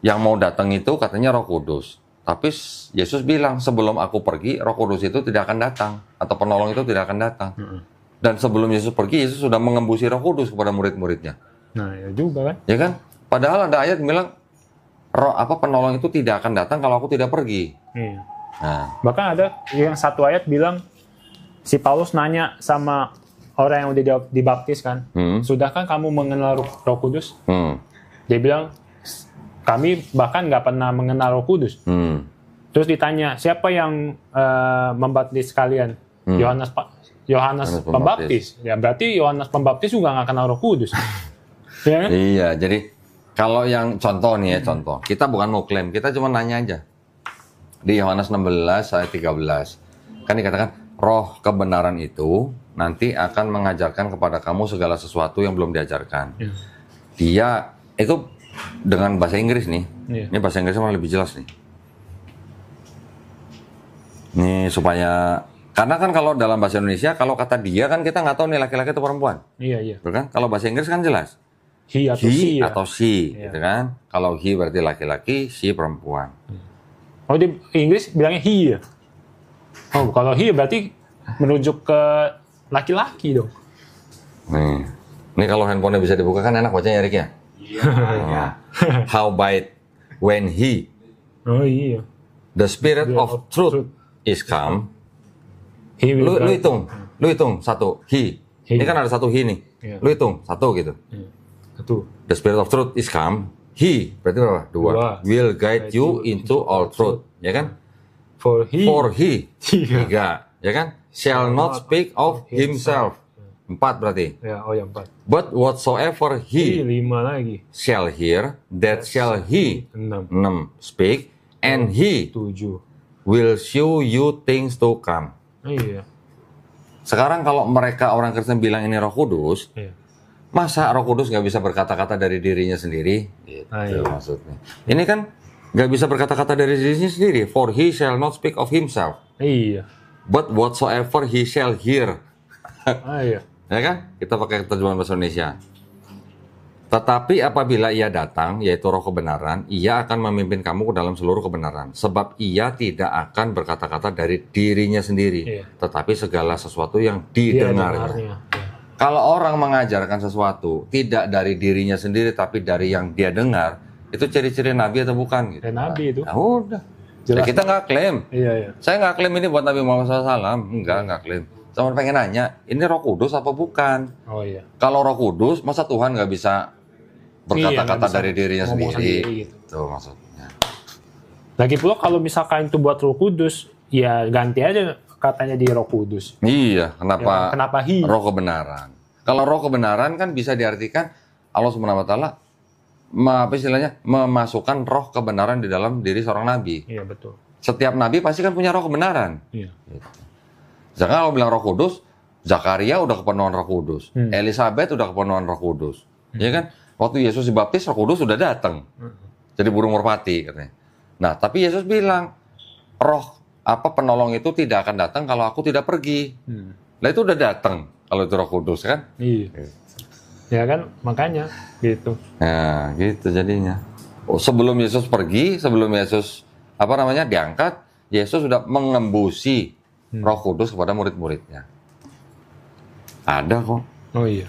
Yang mau datang itu katanya Roh Kudus. Tapi Yesus bilang, sebelum aku pergi, Roh Kudus itu tidak akan datang. Atau penolong itu tidak akan datang. Dan sebelum Yesus pergi, Yesus sudah mengembusi Roh Kudus kepada murid-muridnya. Nah, ya juga kan. Ya kan? Padahal ada ayat yang bilang, penolong itu tidak akan datang kalau aku tidak pergi. Iya. Nah, Bahkan ada yang satu ayat bilang, si Paulus nanya sama orang yang udah dibaptis kan, sudahkah kamu mengenal Roh Kudus? Dia bilang, kami bahkan nggak pernah mengenal Roh Kudus. Terus ditanya, siapa yang membaptis kalian? Yohanes Pembaptis. Ya berarti Yohanes Pembaptis juga nggak kenal Roh Kudus. Ya kan? iya, jadi kalau yang contoh nih ya, contoh. Kita bukan mau klaim, kita cuma nanya aja. Di Yohanes 16 ayat 13. Kan dikatakan, roh kebenaran itu nanti akan mengajarkan kepada kamu segala sesuatu yang belum diajarkan. Dia, itu dengan bahasa Inggris nih. Ini bahasa Inggrisnya malah lebih jelas nih. Nih supaya, karena kan kalau dalam bahasa Indonesia, kalau kata dia kan kita nggak tahu nih laki-laki atau perempuan. Iya. Betul kan? Kalau bahasa Inggris kan jelas. He atau she, gitu kan? Kalau he berarti laki-laki, she perempuan. Oh, di Inggris bilangnya he ya? Oh, kalau he berarti merujuk ke laki-laki dong. Nih kalau handphonenya bisa dibuka kan enak bacanya Erik ya? Iya. How about when he, Oh the spirit of truth is come. He will Lu hitung satu he. Ini kan ada satu he nih. Lu hitung satu gitu. Satu. The spirit of truth is come. He berarti berapa? Dua. Will guide you into all truth. Ya kan? For he. Tiga. Ya kan? Shall not speak of himself. 4 berarti. Ya, oh yang 4. But whatsoever he 5 lagi. shall hear, that shall he 6. Speak, and he 7. will show you things to come. Iya. Sekarang kalau mereka orang Kristen bilang ini Roh Kudus, masa Roh Kudus nggak bisa berkata-kata dari dirinya sendiri? Gitu maksudnya. Ini kan nggak bisa berkata-kata dari dirinya sendiri. For he shall not speak of himself. Iya. But whatsoever he shall hear. Iya. Ya kan? Kita pakai terjemahan bahasa Indonesia. Tetapi apabila ia datang, yaitu roh kebenaran, ia akan memimpin kamu ke dalam seluruh kebenaran. Sebab ia tidak akan berkata-kata dari dirinya sendiri, tetapi segala sesuatu yang didengarnya. Kalau orang mengajarkan sesuatu, tidak dari dirinya sendiri, tapi dari yang dia dengar, itu ciri-ciri Nabi atau bukan? Gitu. Nabi itu. Nah, udah. Ya, kita nggak klaim. Iya. Saya nggak klaim ini buat Nabi Muhammad SAW. Nggak klaim. Cuma pengen nanya, ini Roh Kudus apa bukan? Oh iya. Kalau Roh Kudus, masa Tuhan nggak bisa berkata-kata dari dirinya sendiri? Gitu. Itu maksudnya. Lagi pula kalau misalkan itu buat Roh Kudus, ya ganti aja katanya di Roh Kudus. Iya, kenapa he? Roh kebenaran? Kalau Roh kebenaran kan bisa diartikan Allah Subhanahu wa taala memasukkan roh kebenaran di dalam diri seorang nabi. Iya, betul. Setiap nabi pasti kan punya roh kebenaran. Iya. Gitu. Jangan kalau bilang Roh Kudus, Zakaria udah kepenuhan Roh Kudus, Elizabeth udah kepenuhan Roh Kudus, ya kan? Waktu Yesus dibaptis, Roh Kudus udah datang, jadi burung merpati katanya. Nah, tapi Yesus bilang, penolong itu tidak akan datang kalau aku tidak pergi. Nah itu udah datang kalau itu Roh Kudus kan? Iya. Ya kan, makanya gitu. Nah, gitu jadinya. Sebelum Yesus pergi, sebelum Yesus diangkat, Yesus sudah mengembusi Roh Kudus kepada murid-muridnya. Ada kok. Oh iya.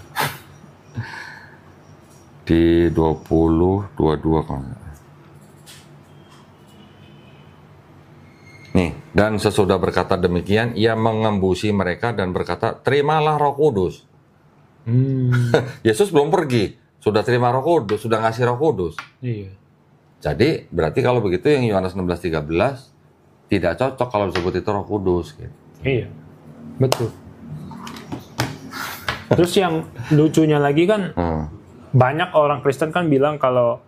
Di 20:22 kalau nggak. Nih, dan sesudah berkata demikian, ia mengembusi mereka dan berkata, terimalah Roh Kudus. Yesus belum pergi, sudah terima Roh Kudus, sudah ngasih Roh Kudus. Iya. Jadi berarti kalau begitu yang Yohanes 16:13 tidak cocok kalau disebut itu Roh Kudus. Gitu. Iya, betul. Terus yang lucunya lagi kan, banyak orang Kristen kan bilang kalau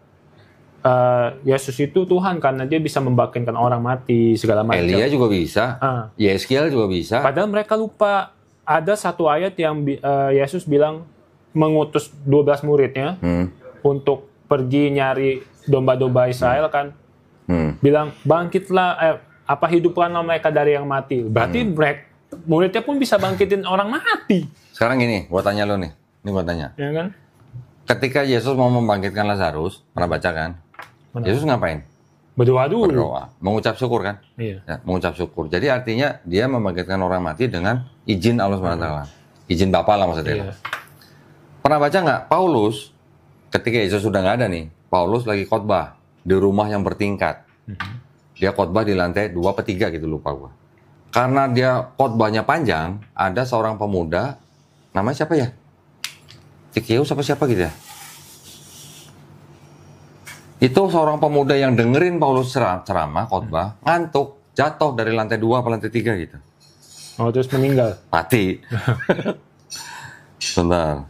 Yesus itu Tuhan karena dia bisa membangkitkan orang mati segala macam. Elia juga bisa, Yeskiel juga bisa. Padahal mereka lupa ada satu ayat yang Yesus bilang mengutus 12 muridnya untuk pergi nyari domba-domba Israel kan. Bilang bangkitlah, hidupkanlah mereka dari yang mati. Berarti muridnya pun bisa bangkitin orang mati. Sekarang gini, gua tanya lo nih. Ini gua tanya. Ya kan? Ketika Yesus mau membangkitkan Lazarus, pernah baca kan? Yesus ngapain? Berdoa dulu. Berdoa, mengucap syukur kan? Iya. Ya, mengucap syukur. Jadi artinya dia membangkitkan orang mati dengan izin Allah SWT. Izin Bapa lah maksudnya. Iya. Pernah baca nggak? Paulus, ketika Yesus sudah nggak ada nih, Paulus lagi khotbah di rumah yang bertingkat. Dia khotbah di lantai 2 atau 3 gitu, lupa gua. Karena dia khotbahnya panjang, ada seorang pemuda, namanya siapa ya? Tikius siapa gitu ya? Itu seorang pemuda yang dengerin Paulus ceramah, khotbah, ngantuk, jatuh dari lantai 2 atau lantai 3 gitu. Oh, terus meninggal. Mati. Sebentar.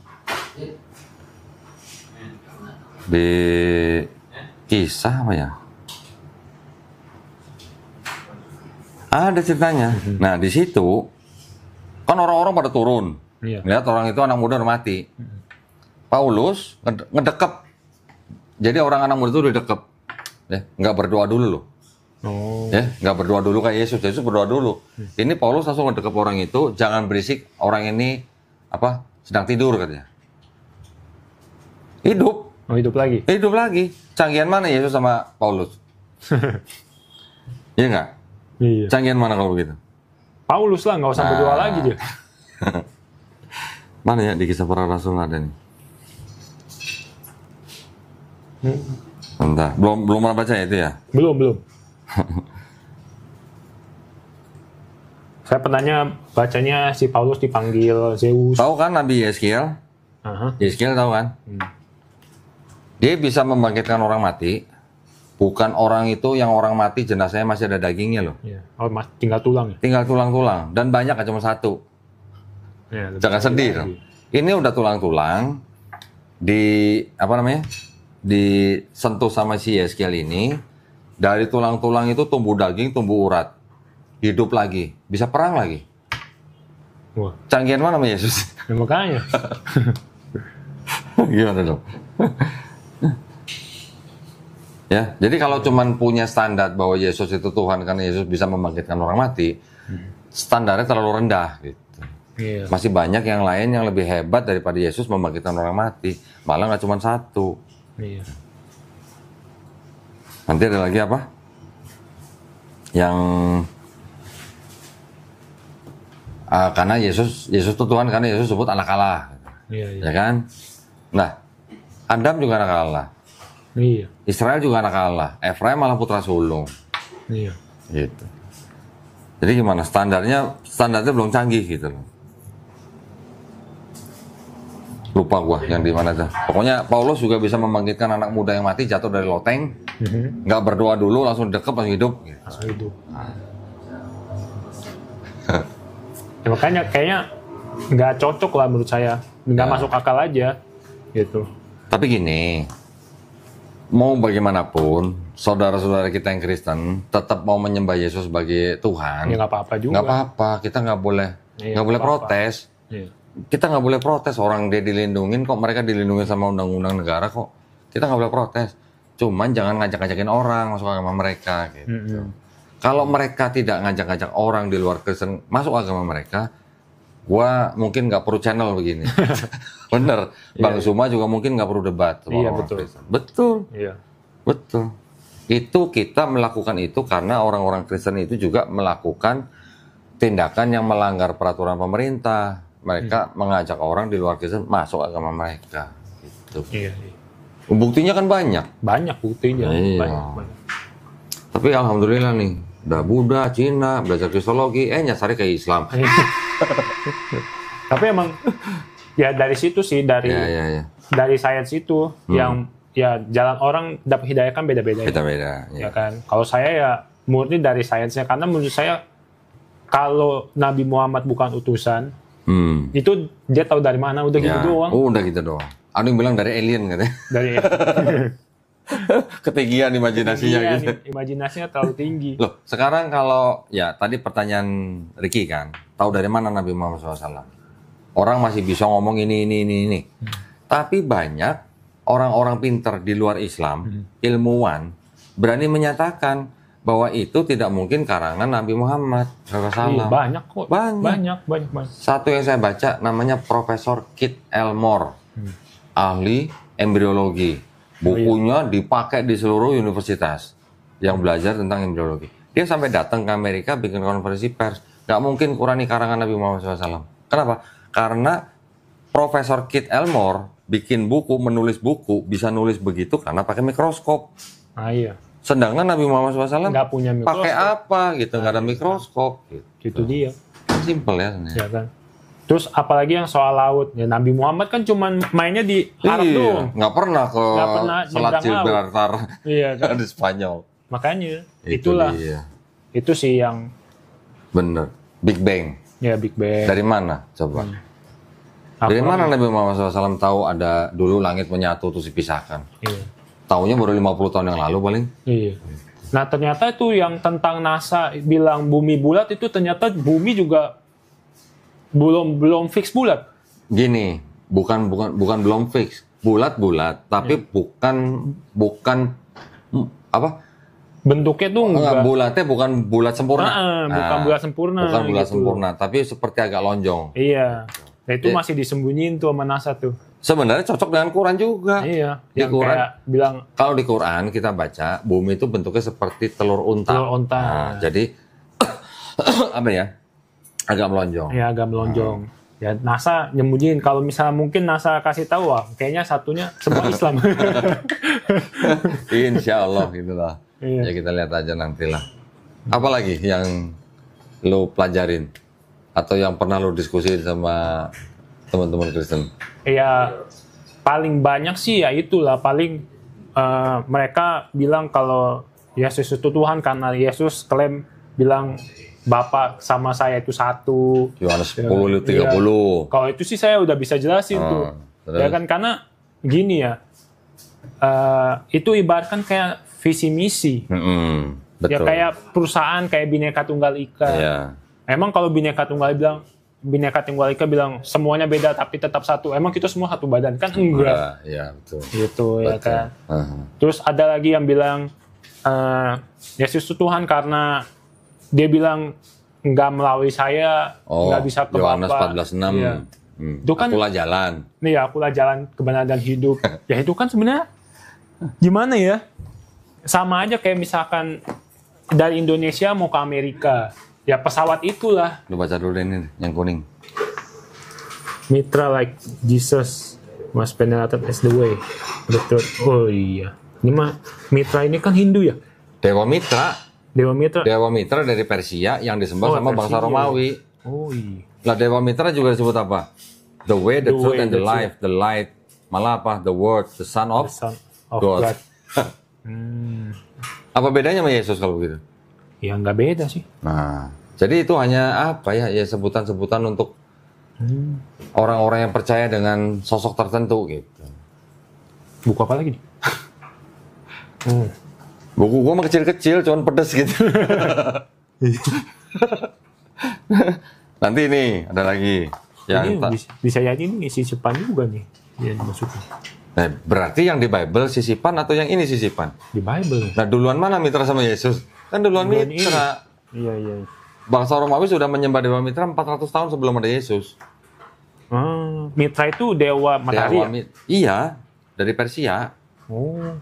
Di kisah apa ya? Ada ceritanya. Nah, di situ kan orang-orang pada turun. Iya. Lihat orang itu anak muda udah mati. Paulus ngedekep. Jadi orang anak muda itu udah dekep. Ya, nggak berdoa dulu loh. Oh. Ya, nggak berdoa dulu kayak Yesus. Yesus berdoa dulu. Ini Paulus langsung ngedekep orang itu, jangan berisik, orang ini sedang tidur katanya. Hidup. Oh, hidup lagi. Hidup lagi. Canggihan mana Yesus sama Paulus? Iya nggak? Iya. Canggihan mana kalau begitu? Paulus lah, nggak usah berdoa lagi dia. Mana ya di Kisah Para Rasul ada nih? Bentar, belum pernah baca ya itu ya? Belum. Saya pernahnya bacanya si Paulus dipanggil Zeus. Tahu kan Nabi Yeskiel? Yeskiel tahu kan? Dia bisa membangkitkan orang mati. Bukan orang itu yang orang mati jenazahnya masih ada dagingnya loh. Iya. Oh, tinggal tulang ya? Tinggal tulang-tulang. Dan banyak kan cuma satu. Ya, Jangan sedih dong. Ini udah tulang-tulang. Disentuh sama si Yeskiel ini. Dari tulang-tulang itu tumbuh daging, tumbuh urat. Hidup lagi. Bisa perang lagi. Wah. Canggihan mana sama Yesus? Ya, makanya. Gimana dong? Ya, jadi kalau cuman punya standar bahwa Yesus itu Tuhan karena Yesus bisa membangkitkan orang mati, standarnya terlalu rendah gitu. Iya. Masih banyak yang lain yang lebih hebat daripada Yesus membangkitkan orang mati. Malah nggak cuma satu. Iya. Nanti ada lagi apa? Yang karena Yesus itu Tuhan karena Yesus sebut anak Allah. Iya. Ya kan? Nah, Adam juga anak Allah. Iya. Israel juga anak Allah. Efraim malah putra sulung. Iya. Gitu. Jadi gimana? Standarnya belum canggih gitu loh. Lupa gua yang di mana tuh. Pokoknya Paulus juga bisa membangkitkan anak muda yang mati jatuh dari loteng. Nggak berdoa dulu langsung dekep langsung hidup. Langsung hidup. Ya, makanya kayaknya nggak cocok lah menurut saya. Nggak masuk akal aja. Gitu. Tapi gini, mau bagaimanapun, saudara-saudara kita yang Kristen tetap mau menyembah Yesus sebagai Tuhan. Ya nggak apa-apa juga. Nggak apa-apa, kita nggak boleh protes. Iya. Kita nggak boleh protes, orang dia dilindungin kok, mereka dilindungi sama undang-undang negara kok. Kita nggak boleh protes. Cuman jangan ngajak-ngajakin orang masuk agama mereka gitu. Kalau mereka tidak ngajak-ngajak orang di luar Kristen masuk agama mereka, gua mungkin nggak perlu channel begini. Bener, Bang Zuma juga mungkin nggak perlu debat sama orang Kristen. Betul. Iya. Betul. Itu kita melakukan itu karena orang-orang Kristen itu juga melakukan tindakan yang melanggar peraturan pemerintah. Mereka mengajak orang di luar Kristen masuk agama mereka. Gitu. Iya. Buktinya kan banyak. Banyak buktinya. Iya. Banyak. Tapi alhamdulillah nih, udah Buddha, Cina, belajar Kristologi, nyasarnya ke Islam. Tapi emang ya dari situ sih, dari sains itu yang ya jalan orang dapat hidayah kan beda-beda. Beda-beda. Ya kan. Kalau saya ya murni dari sainsnya, karena menurut saya kalau Nabi Muhammad bukan utusan, itu dia tahu dari mana, udah gitu doang. Udah gitu doang. Ada yang bilang dari alien katanya. Dari ketinggian imajinasinya gitu. Imajinasinya terlalu tinggi. Loh, sekarang kalau ya tadi pertanyaan Ricky kan, tahu dari mana Nabi Muhammad SAW? Orang masih bisa ngomong ini. Tapi banyak orang-orang pinter di luar Islam, ilmuwan, berani menyatakan bahwa itu tidak mungkin karangan Nabi Muhammad SAW. Iya, banyak kok. Banyak. Satu yang saya baca namanya Profesor Kit Elmore, ahli embriologi. Bukunya dipakai di seluruh universitas yang belajar tentang embriologi. Dia sampai datang ke Amerika bikin konferensi pers. Nggak mungkin Quran karangan Nabi Muhammad SAW. Kenapa? Karena Profesor Keith Elmore bikin buku, menulis buku, bisa nulis begitu karena pakai mikroskop. Iya. Sedangkan Nabi Muhammad SAW nggak punya mikroskop. pakai apa gitu, nggak ada mikroskop. Gitu. Itu dia. Simpel ya sebenarnya. Ya kan. Terus apalagi yang soal laut, ya Nabi Muhammad kan cuman mainnya di Arab doang. Nggak pernah ke Selat Gibraltar Iya kan. di Spanyol. Makanya itulah. Itu sih yang bener. Big Bang. Ya Big Bang. Dari mana coba? Dari mana Nabi Muhammad SAW tahu ada dulu langit menyatu terus dipisahkan? Iya. Taunya baru 50 tahun yang lalu paling. Iya. Nah ternyata itu yang tentang NASA bilang bumi bulat itu ternyata bumi juga belum fix bulat. Gini, bukan belum fix. Bulat, tapi bukan apa? Bentuknya tuh enggak. Bulatnya bukan bulat sempurna. Bukan bulat sempurna. Bukan bulat gitu. sempurna, tapi seperti agak lonjong. Iya. Nah, itu masih disembunyiin tuh sama NASA tuh. Sebenarnya cocok dengan Quran juga. Iya. Di Quran kayak bilang kalau di Quran kita baca bumi itu bentuknya seperti telur unta. Telur unta. Nah, jadi apa ya? Agak melonjong. Iya, agak melonjong. Ya NASA nyembunyiin. Kalau misalnya mungkin NASA kasih tahu, wah, kayaknya satunya semua Islam. Insya Allah gitulah. Iya. Ya kita lihat aja nantilah. Apalagi yang lo pelajarin atau yang pernah lo diskusiin sama teman-teman Kristen? Ya paling banyak sih ya itulah paling mereka bilang kalau Yesus itu Tuhan karena Yesus klaim bilang Bapa sama saya itu satu. Yohanes 10:30. Ya. Kalau itu sih saya udah bisa jelasin tuh. Terus? Ya kan karena gini ya. Itu ibaratkan kayak visi misi. Betul. Ya kayak perusahaan kayak Bhinneka Tunggal Ika. Ya. Emang kalau Bhinneka Tunggal Ika bilang semuanya beda tapi tetap satu. Emang kita semua satu badan kan enggak? Ya, betul. Gitu ya kan. Terus ada lagi yang bilang Yesus itu Tuhan karena dia bilang nggak melalui saya nggak bisa ke Yohanes Bapa. 14:6. Iya. Itu kan, akulah jalan. Nih akulah jalan kebenaran dan hidup. Ya itu kan sebenarnya gimana ya? Sama aja kayak misalkan dari Indonesia mau ke Amerika. Ya pesawat itulah. Lu baca dulu deh ini yang kuning. Mitra like Jesus was venerated as the way, the truth. Oh iya. Ini mah Mitra ini kan Hindu ya? Dewa Mitra. Dewa Mitra. Dewa Mitra dari Persia yang disembah sama bangsa Romawi. Oh iya. Lah Dewa Mitra juga disebut apa? The way, the truth, and the life. The light. Malah apa? The word, the son of God. Apa bedanya sama Yesus kalau begitu? Ya nggak beda sih. Nah, jadi itu hanya apa ya? Ya sebutan-sebutan untuk orang-orang yang percaya dengan sosok tertentu gitu. Buku apa lagi nih? Buku gua mah kecil-kecil, cuman pedes gitu. Nanti ini ada lagi yang ini bisa jadi ini sisipan juga nih yang dimasukin. Nah, berarti yang di Bible sisipan atau yang ini sisipan? Di Bible. Nah, duluan mana Mitra sama Yesus? Kan duluan Mitra. Iya. Bangsa Romawi sudah menyembah Dewa Mitra 400 tahun sebelum ada Yesus. Mitra itu dewa matahari. Iya, dari Persia. Oh.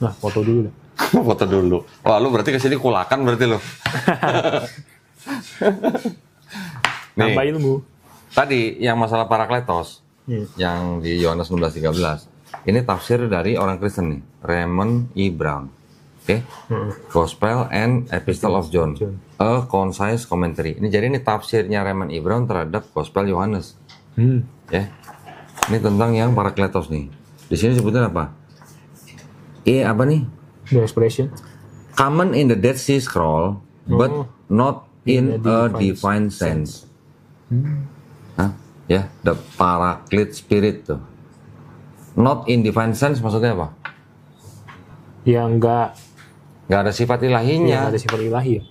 Nah, foto dulu deh. Foto dulu. Wah, lu berarti kesini kulakan berarti lu. Nih, Nambah ilmu. tadi yang masalah Parakletos, yang di Yohanes 16:13, ini tafsir dari orang Kristen nih, Raymond E. Brown. Oke, Gospel and Epistle of John, a concise commentary. Jadi ini tafsirnya Raymond E. Brown terhadap Gospel Yohanes. Ya, ini tentang yang Parakletos nih. Di sini sebutnya apa? Apa nih? The expression. Common in the Dead Sea Scroll, but not in a divine sense. Ya, the Paraclete Spirit tuh. Not in divine sense maksudnya apa? Ya nggak ada sifat ilahinya. ada sifat ilahi ya.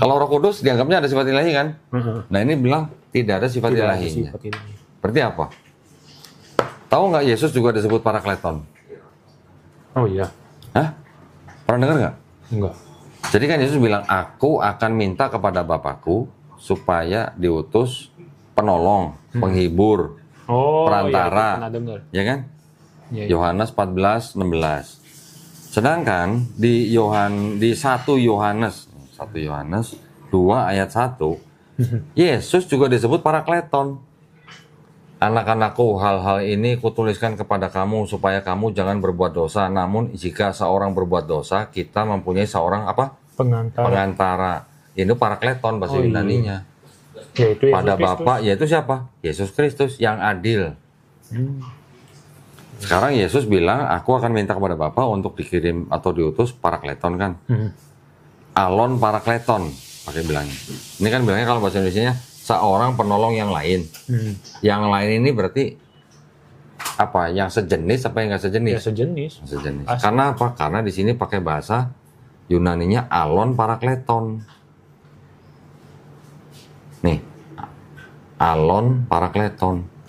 Kalau Roh Kudus dianggapnya ada sifat ilahi kan? Nah ini bilang tidak ada sifat ilahinya. Berarti apa? Tahu nggak Yesus juga disebut Parakleton? Oh iya. Hah? Pernah dengar nggak? Enggak. Jadi kan Yesus bilang, aku akan minta kepada Bapakku supaya diutus penolong, penghibur, perantara, iya, ya kan? Iya. Yohanes 14:16. Sedangkan di 1 Yohanes 2 ayat 1, Yesus juga disebut Parakleton. Anak-anakku, hal-hal ini kutuliskan kepada kamu supaya kamu jangan berbuat dosa. Namun jika seorang berbuat dosa, kita mempunyai seorang apa? Pengantara. Ini Parakleton bahasa Yunaninya. Yaitu Pada Bapa, yaitu siapa? Yesus Kristus yang adil. Sekarang Yesus bilang, aku akan minta kepada Bapa untuk dikirim atau diutus Parakleton kan? Alon Parakleton, pakai bilangnya. Ini kan bilangnya kalau bahasa Indonesianya seorang penolong yang lain. Yang lain ini berarti apa? Yang sejenis apa yang nggak sejenis? Ya sejenis. Sejenis. Karena apa? Karena di sini pakai bahasa Yunaninya Alon Parakleton. Nih, Alon Parakleton.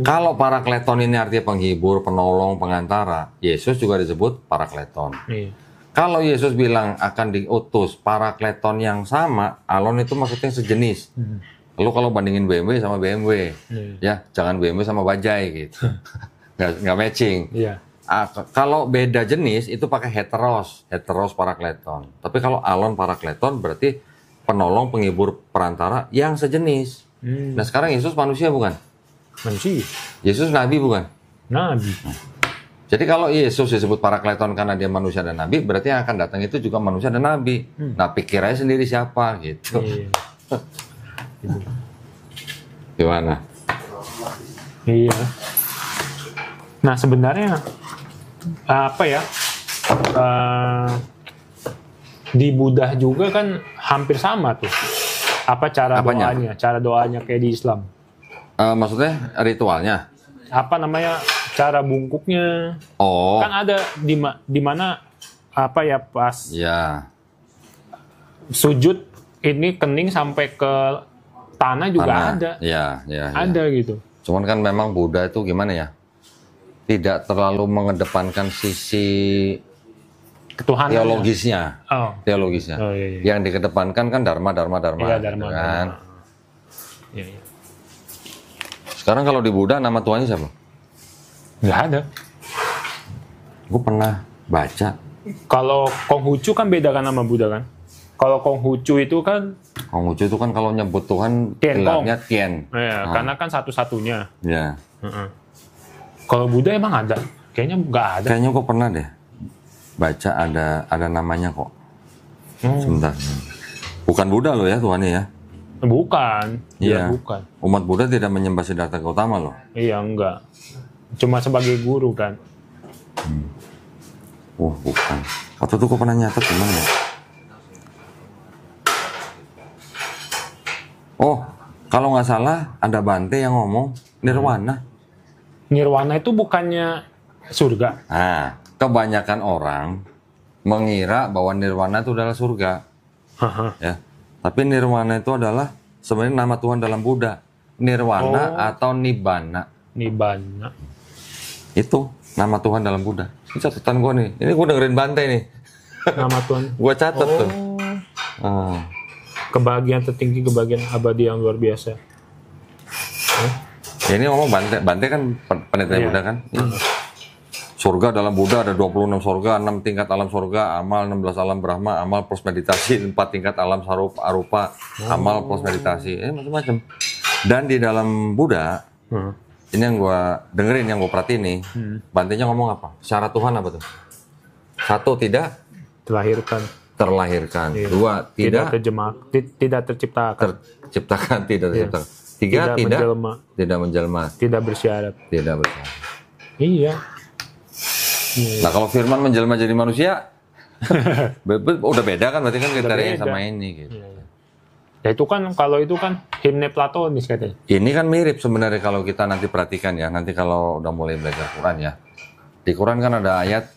Kalau Parakleton ini artinya penghibur, penolong, pengantara, Yesus juga disebut Parakleton. Iya. Kalau Yesus bilang akan diutus Parakleton yang sama, Alon itu maksudnya sejenis. Lalu kalau bandingin BMW sama BMW, ya jangan BMW sama Bajaj gitu, nggak matching. Iya. Kalau beda jenis itu pakai heteros Parakleton. Tapi kalau Alon Parakleton berarti penolong, penghibur, perantara yang sejenis. Nah sekarang Yesus manusia bukan? Manusia. Yesus nabi bukan? Nabi. Jadi kalau Yesus disebut Parakleton karena dia manusia dan nabi, berarti yang akan datang itu juga manusia dan nabi. Nah pikir aja sendiri siapa gitu. Iya. Gimana? Iya. Nah sebenarnya apa ya? Di Buddha juga kan hampir sama tuh. Apa cara Apanya? doanya? Cara doanya kayak di Islam. Maksudnya ritualnya? Apa namanya? Cara bungkuknya. Oh. Kan ada di mana apa ya pas Ya. sujud ini kening sampai ke tanah juga ada. Ya. Ada gitu. Cuman kan memang Buddha itu gimana ya? Tidak terlalu mengedepankan sisi Ketuhanan. teologisnya. Oh. Teologisnya. Oh, iya. Yang dikedepankan kan dharma Iya, gitu dharma. kan. Iya. Sekarang kalau di Buddha nama Tuhannya siapa? Nggak ada. Gue pernah baca. Kalau Konghucu kan beda kan sama Buddha kan? Kalau Konghucu itu kan Konghucu itu kan kalau nyebut Tuhan Tien Kong. gelarnya Tien. ya, karena kan satu-satunya. Ya. Kalau Buddha emang ada? Kayaknya nggak ada. Kayaknya gue pernah deh baca ada namanya kok. Sebentar. Bukan Buddha loh ya Tuhannya ya. Bukan. Iya. Bukan. Umat Buddha tidak menyembah Siddhartha Gautama loh. Iya, enggak. Cuma sebagai guru kan. Oh bukan. Waktu itu gue pernah nyatet gimana ya? Oh, kalau nggak salah ada Bante yang ngomong Nirwana. Nirwana itu bukannya surga. Nah, kebanyakan orang mengira bahwa Nirwana itu adalah surga. Ya. Tapi Nirwana itu adalah sebenarnya nama Tuhan dalam Buddha. Nirwana atau Nibbana. Nibbana. Itu nama Tuhan dalam Buddha. Ini catatan gue nih. Ini gue dengerin Bante nih. Nama Tuhan. Gue catat tuh. Kebahagiaan tertinggi, kebahagiaan abadi yang luar biasa. Ya, ini ngomong Bante kan penelitian Buddha kan. Surga dalam Buddha ada 26 surga, 6 tingkat alam surga, amal 16 alam Brahma, amal plus meditasi, 4 tingkat alam arupa, amal plus meditasi, macam-macam. Dan di dalam Buddha, ini yang gue dengerin, yang gue perhatiin nih, Bantenya ngomong apa? Syarat Tuhan apa tuh? 1, tidak terlahirkan. Iya. 2, tidak terciptakan. terciptakan, tidak terciptakan. 3, tidak menjelma. Tidak bersyarat. Tidak bersyarat. Iya. Nah kalau Firman menjelma jadi manusia, udah beda kan berarti kan kriterianya sama ini gitu. Ya itu kan, kalau itu kan himne Platonis katanya. Ini kan mirip sebenarnya kalau kita nanti perhatikan ya, nanti kalau udah mulai belajar Quran ya. Di Quran kan ada ayat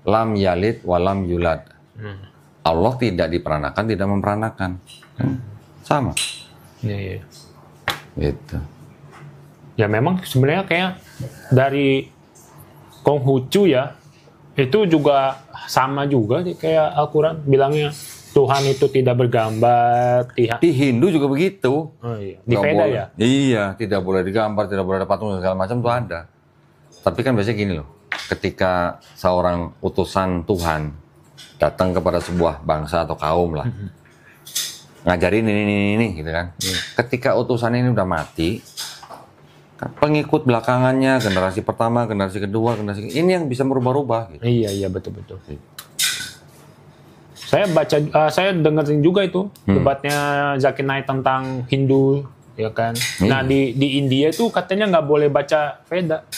lam yalid walam yulad. Allah tidak diperanakan, tidak memperanakan. Sama. Iya. Gitu. Ya memang sebenarnya kayak dari Konghucu ya, itu juga sama juga sih kayak Al-Quran bilangnya Tuhan itu tidak bergambar. Di Hindu juga begitu. Oh iya. Di Veda ya? Iya, tidak boleh digambar, tidak boleh ada patung segala macam tuh ada. Tapi kan biasanya gini loh, ketika seorang utusan Tuhan datang kepada sebuah bangsa atau kaum lah, ngajarin ini gitu kan. Ketika utusan ini udah mati, pengikut belakangannya, generasi pertama, generasi kedua, ini yang bisa merubah-rubah. Gitu. Iya betul. Saya dengerin juga itu debatnya Zakir Naik tentang Hindu, ya kan. Nah di India itu katanya nggak boleh baca Veda.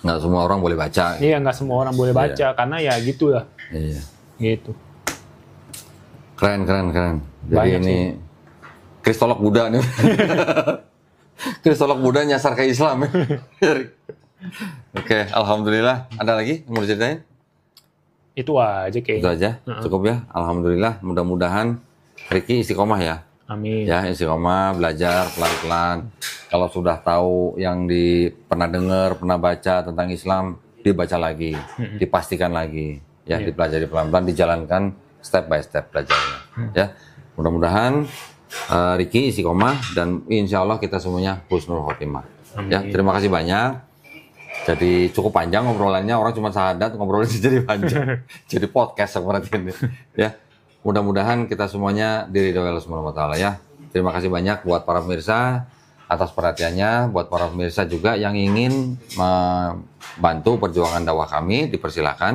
Nggak semua orang boleh baca. Iya, nggak semua orang boleh baca karena ya gitulah. Iya. Gitu. Keren. Jadi Banyak ini kristolog Buddha nih. Kristolog Buddha nyasar ke Islam. Oke, alhamdulillah. Ada lagi yang mau diceritain? Itu aja kayaknya. Itu aja, cukup ya. Alhamdulillah. Mudah-mudahan Ricky istiqomah ya. Amin. Ya, istiqomah, belajar pelan-pelan. Kalau sudah tahu yang pernah dengar, pernah baca tentang Islam, dibaca lagi, dipastikan lagi, ya, dipelajari pelan-pelan, dijalankan step by step belajarnya. Ya, mudah-mudahan Ricky istiqomah dan insya Allah kita semuanya husnul khotimah. Ya, terima kasih banyak. Jadi cukup panjang ngobrolannya, orang cuma syahadat ngobrolnya jadi panjang, jadi podcast seperti ini. Ya. Mudah-mudahan kita semuanya diridhoi Allah Subhanahu wa taala ya. Terima kasih banyak buat para pemirsa atas perhatiannya, buat para pemirsa juga yang ingin membantu perjuangan dakwah kami, dipersilakan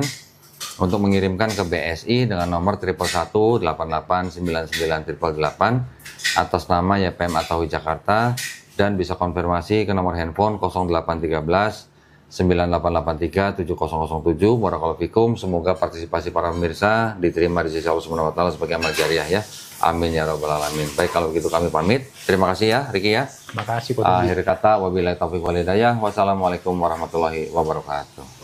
untuk mengirimkan ke BSI dengan nomor 111 88 99 888 atas nama YPM Atawi Jakarta dan bisa konfirmasi ke nomor handphone 0813 9883 7007. Barakallahu fikum. Semoga partisipasi para pemirsa diterima di sisi Allah Subhanahu wa taala sebagai amal jariah ya. Amin ya rabbal alamin. Baik, kalau begitu kami pamit. Terima kasih ya Ricky ya. Terima kasih. Akhir kata wabillahi taufiq wal hidayah. Wassalamualaikum warahmatullahi wabarakatuh.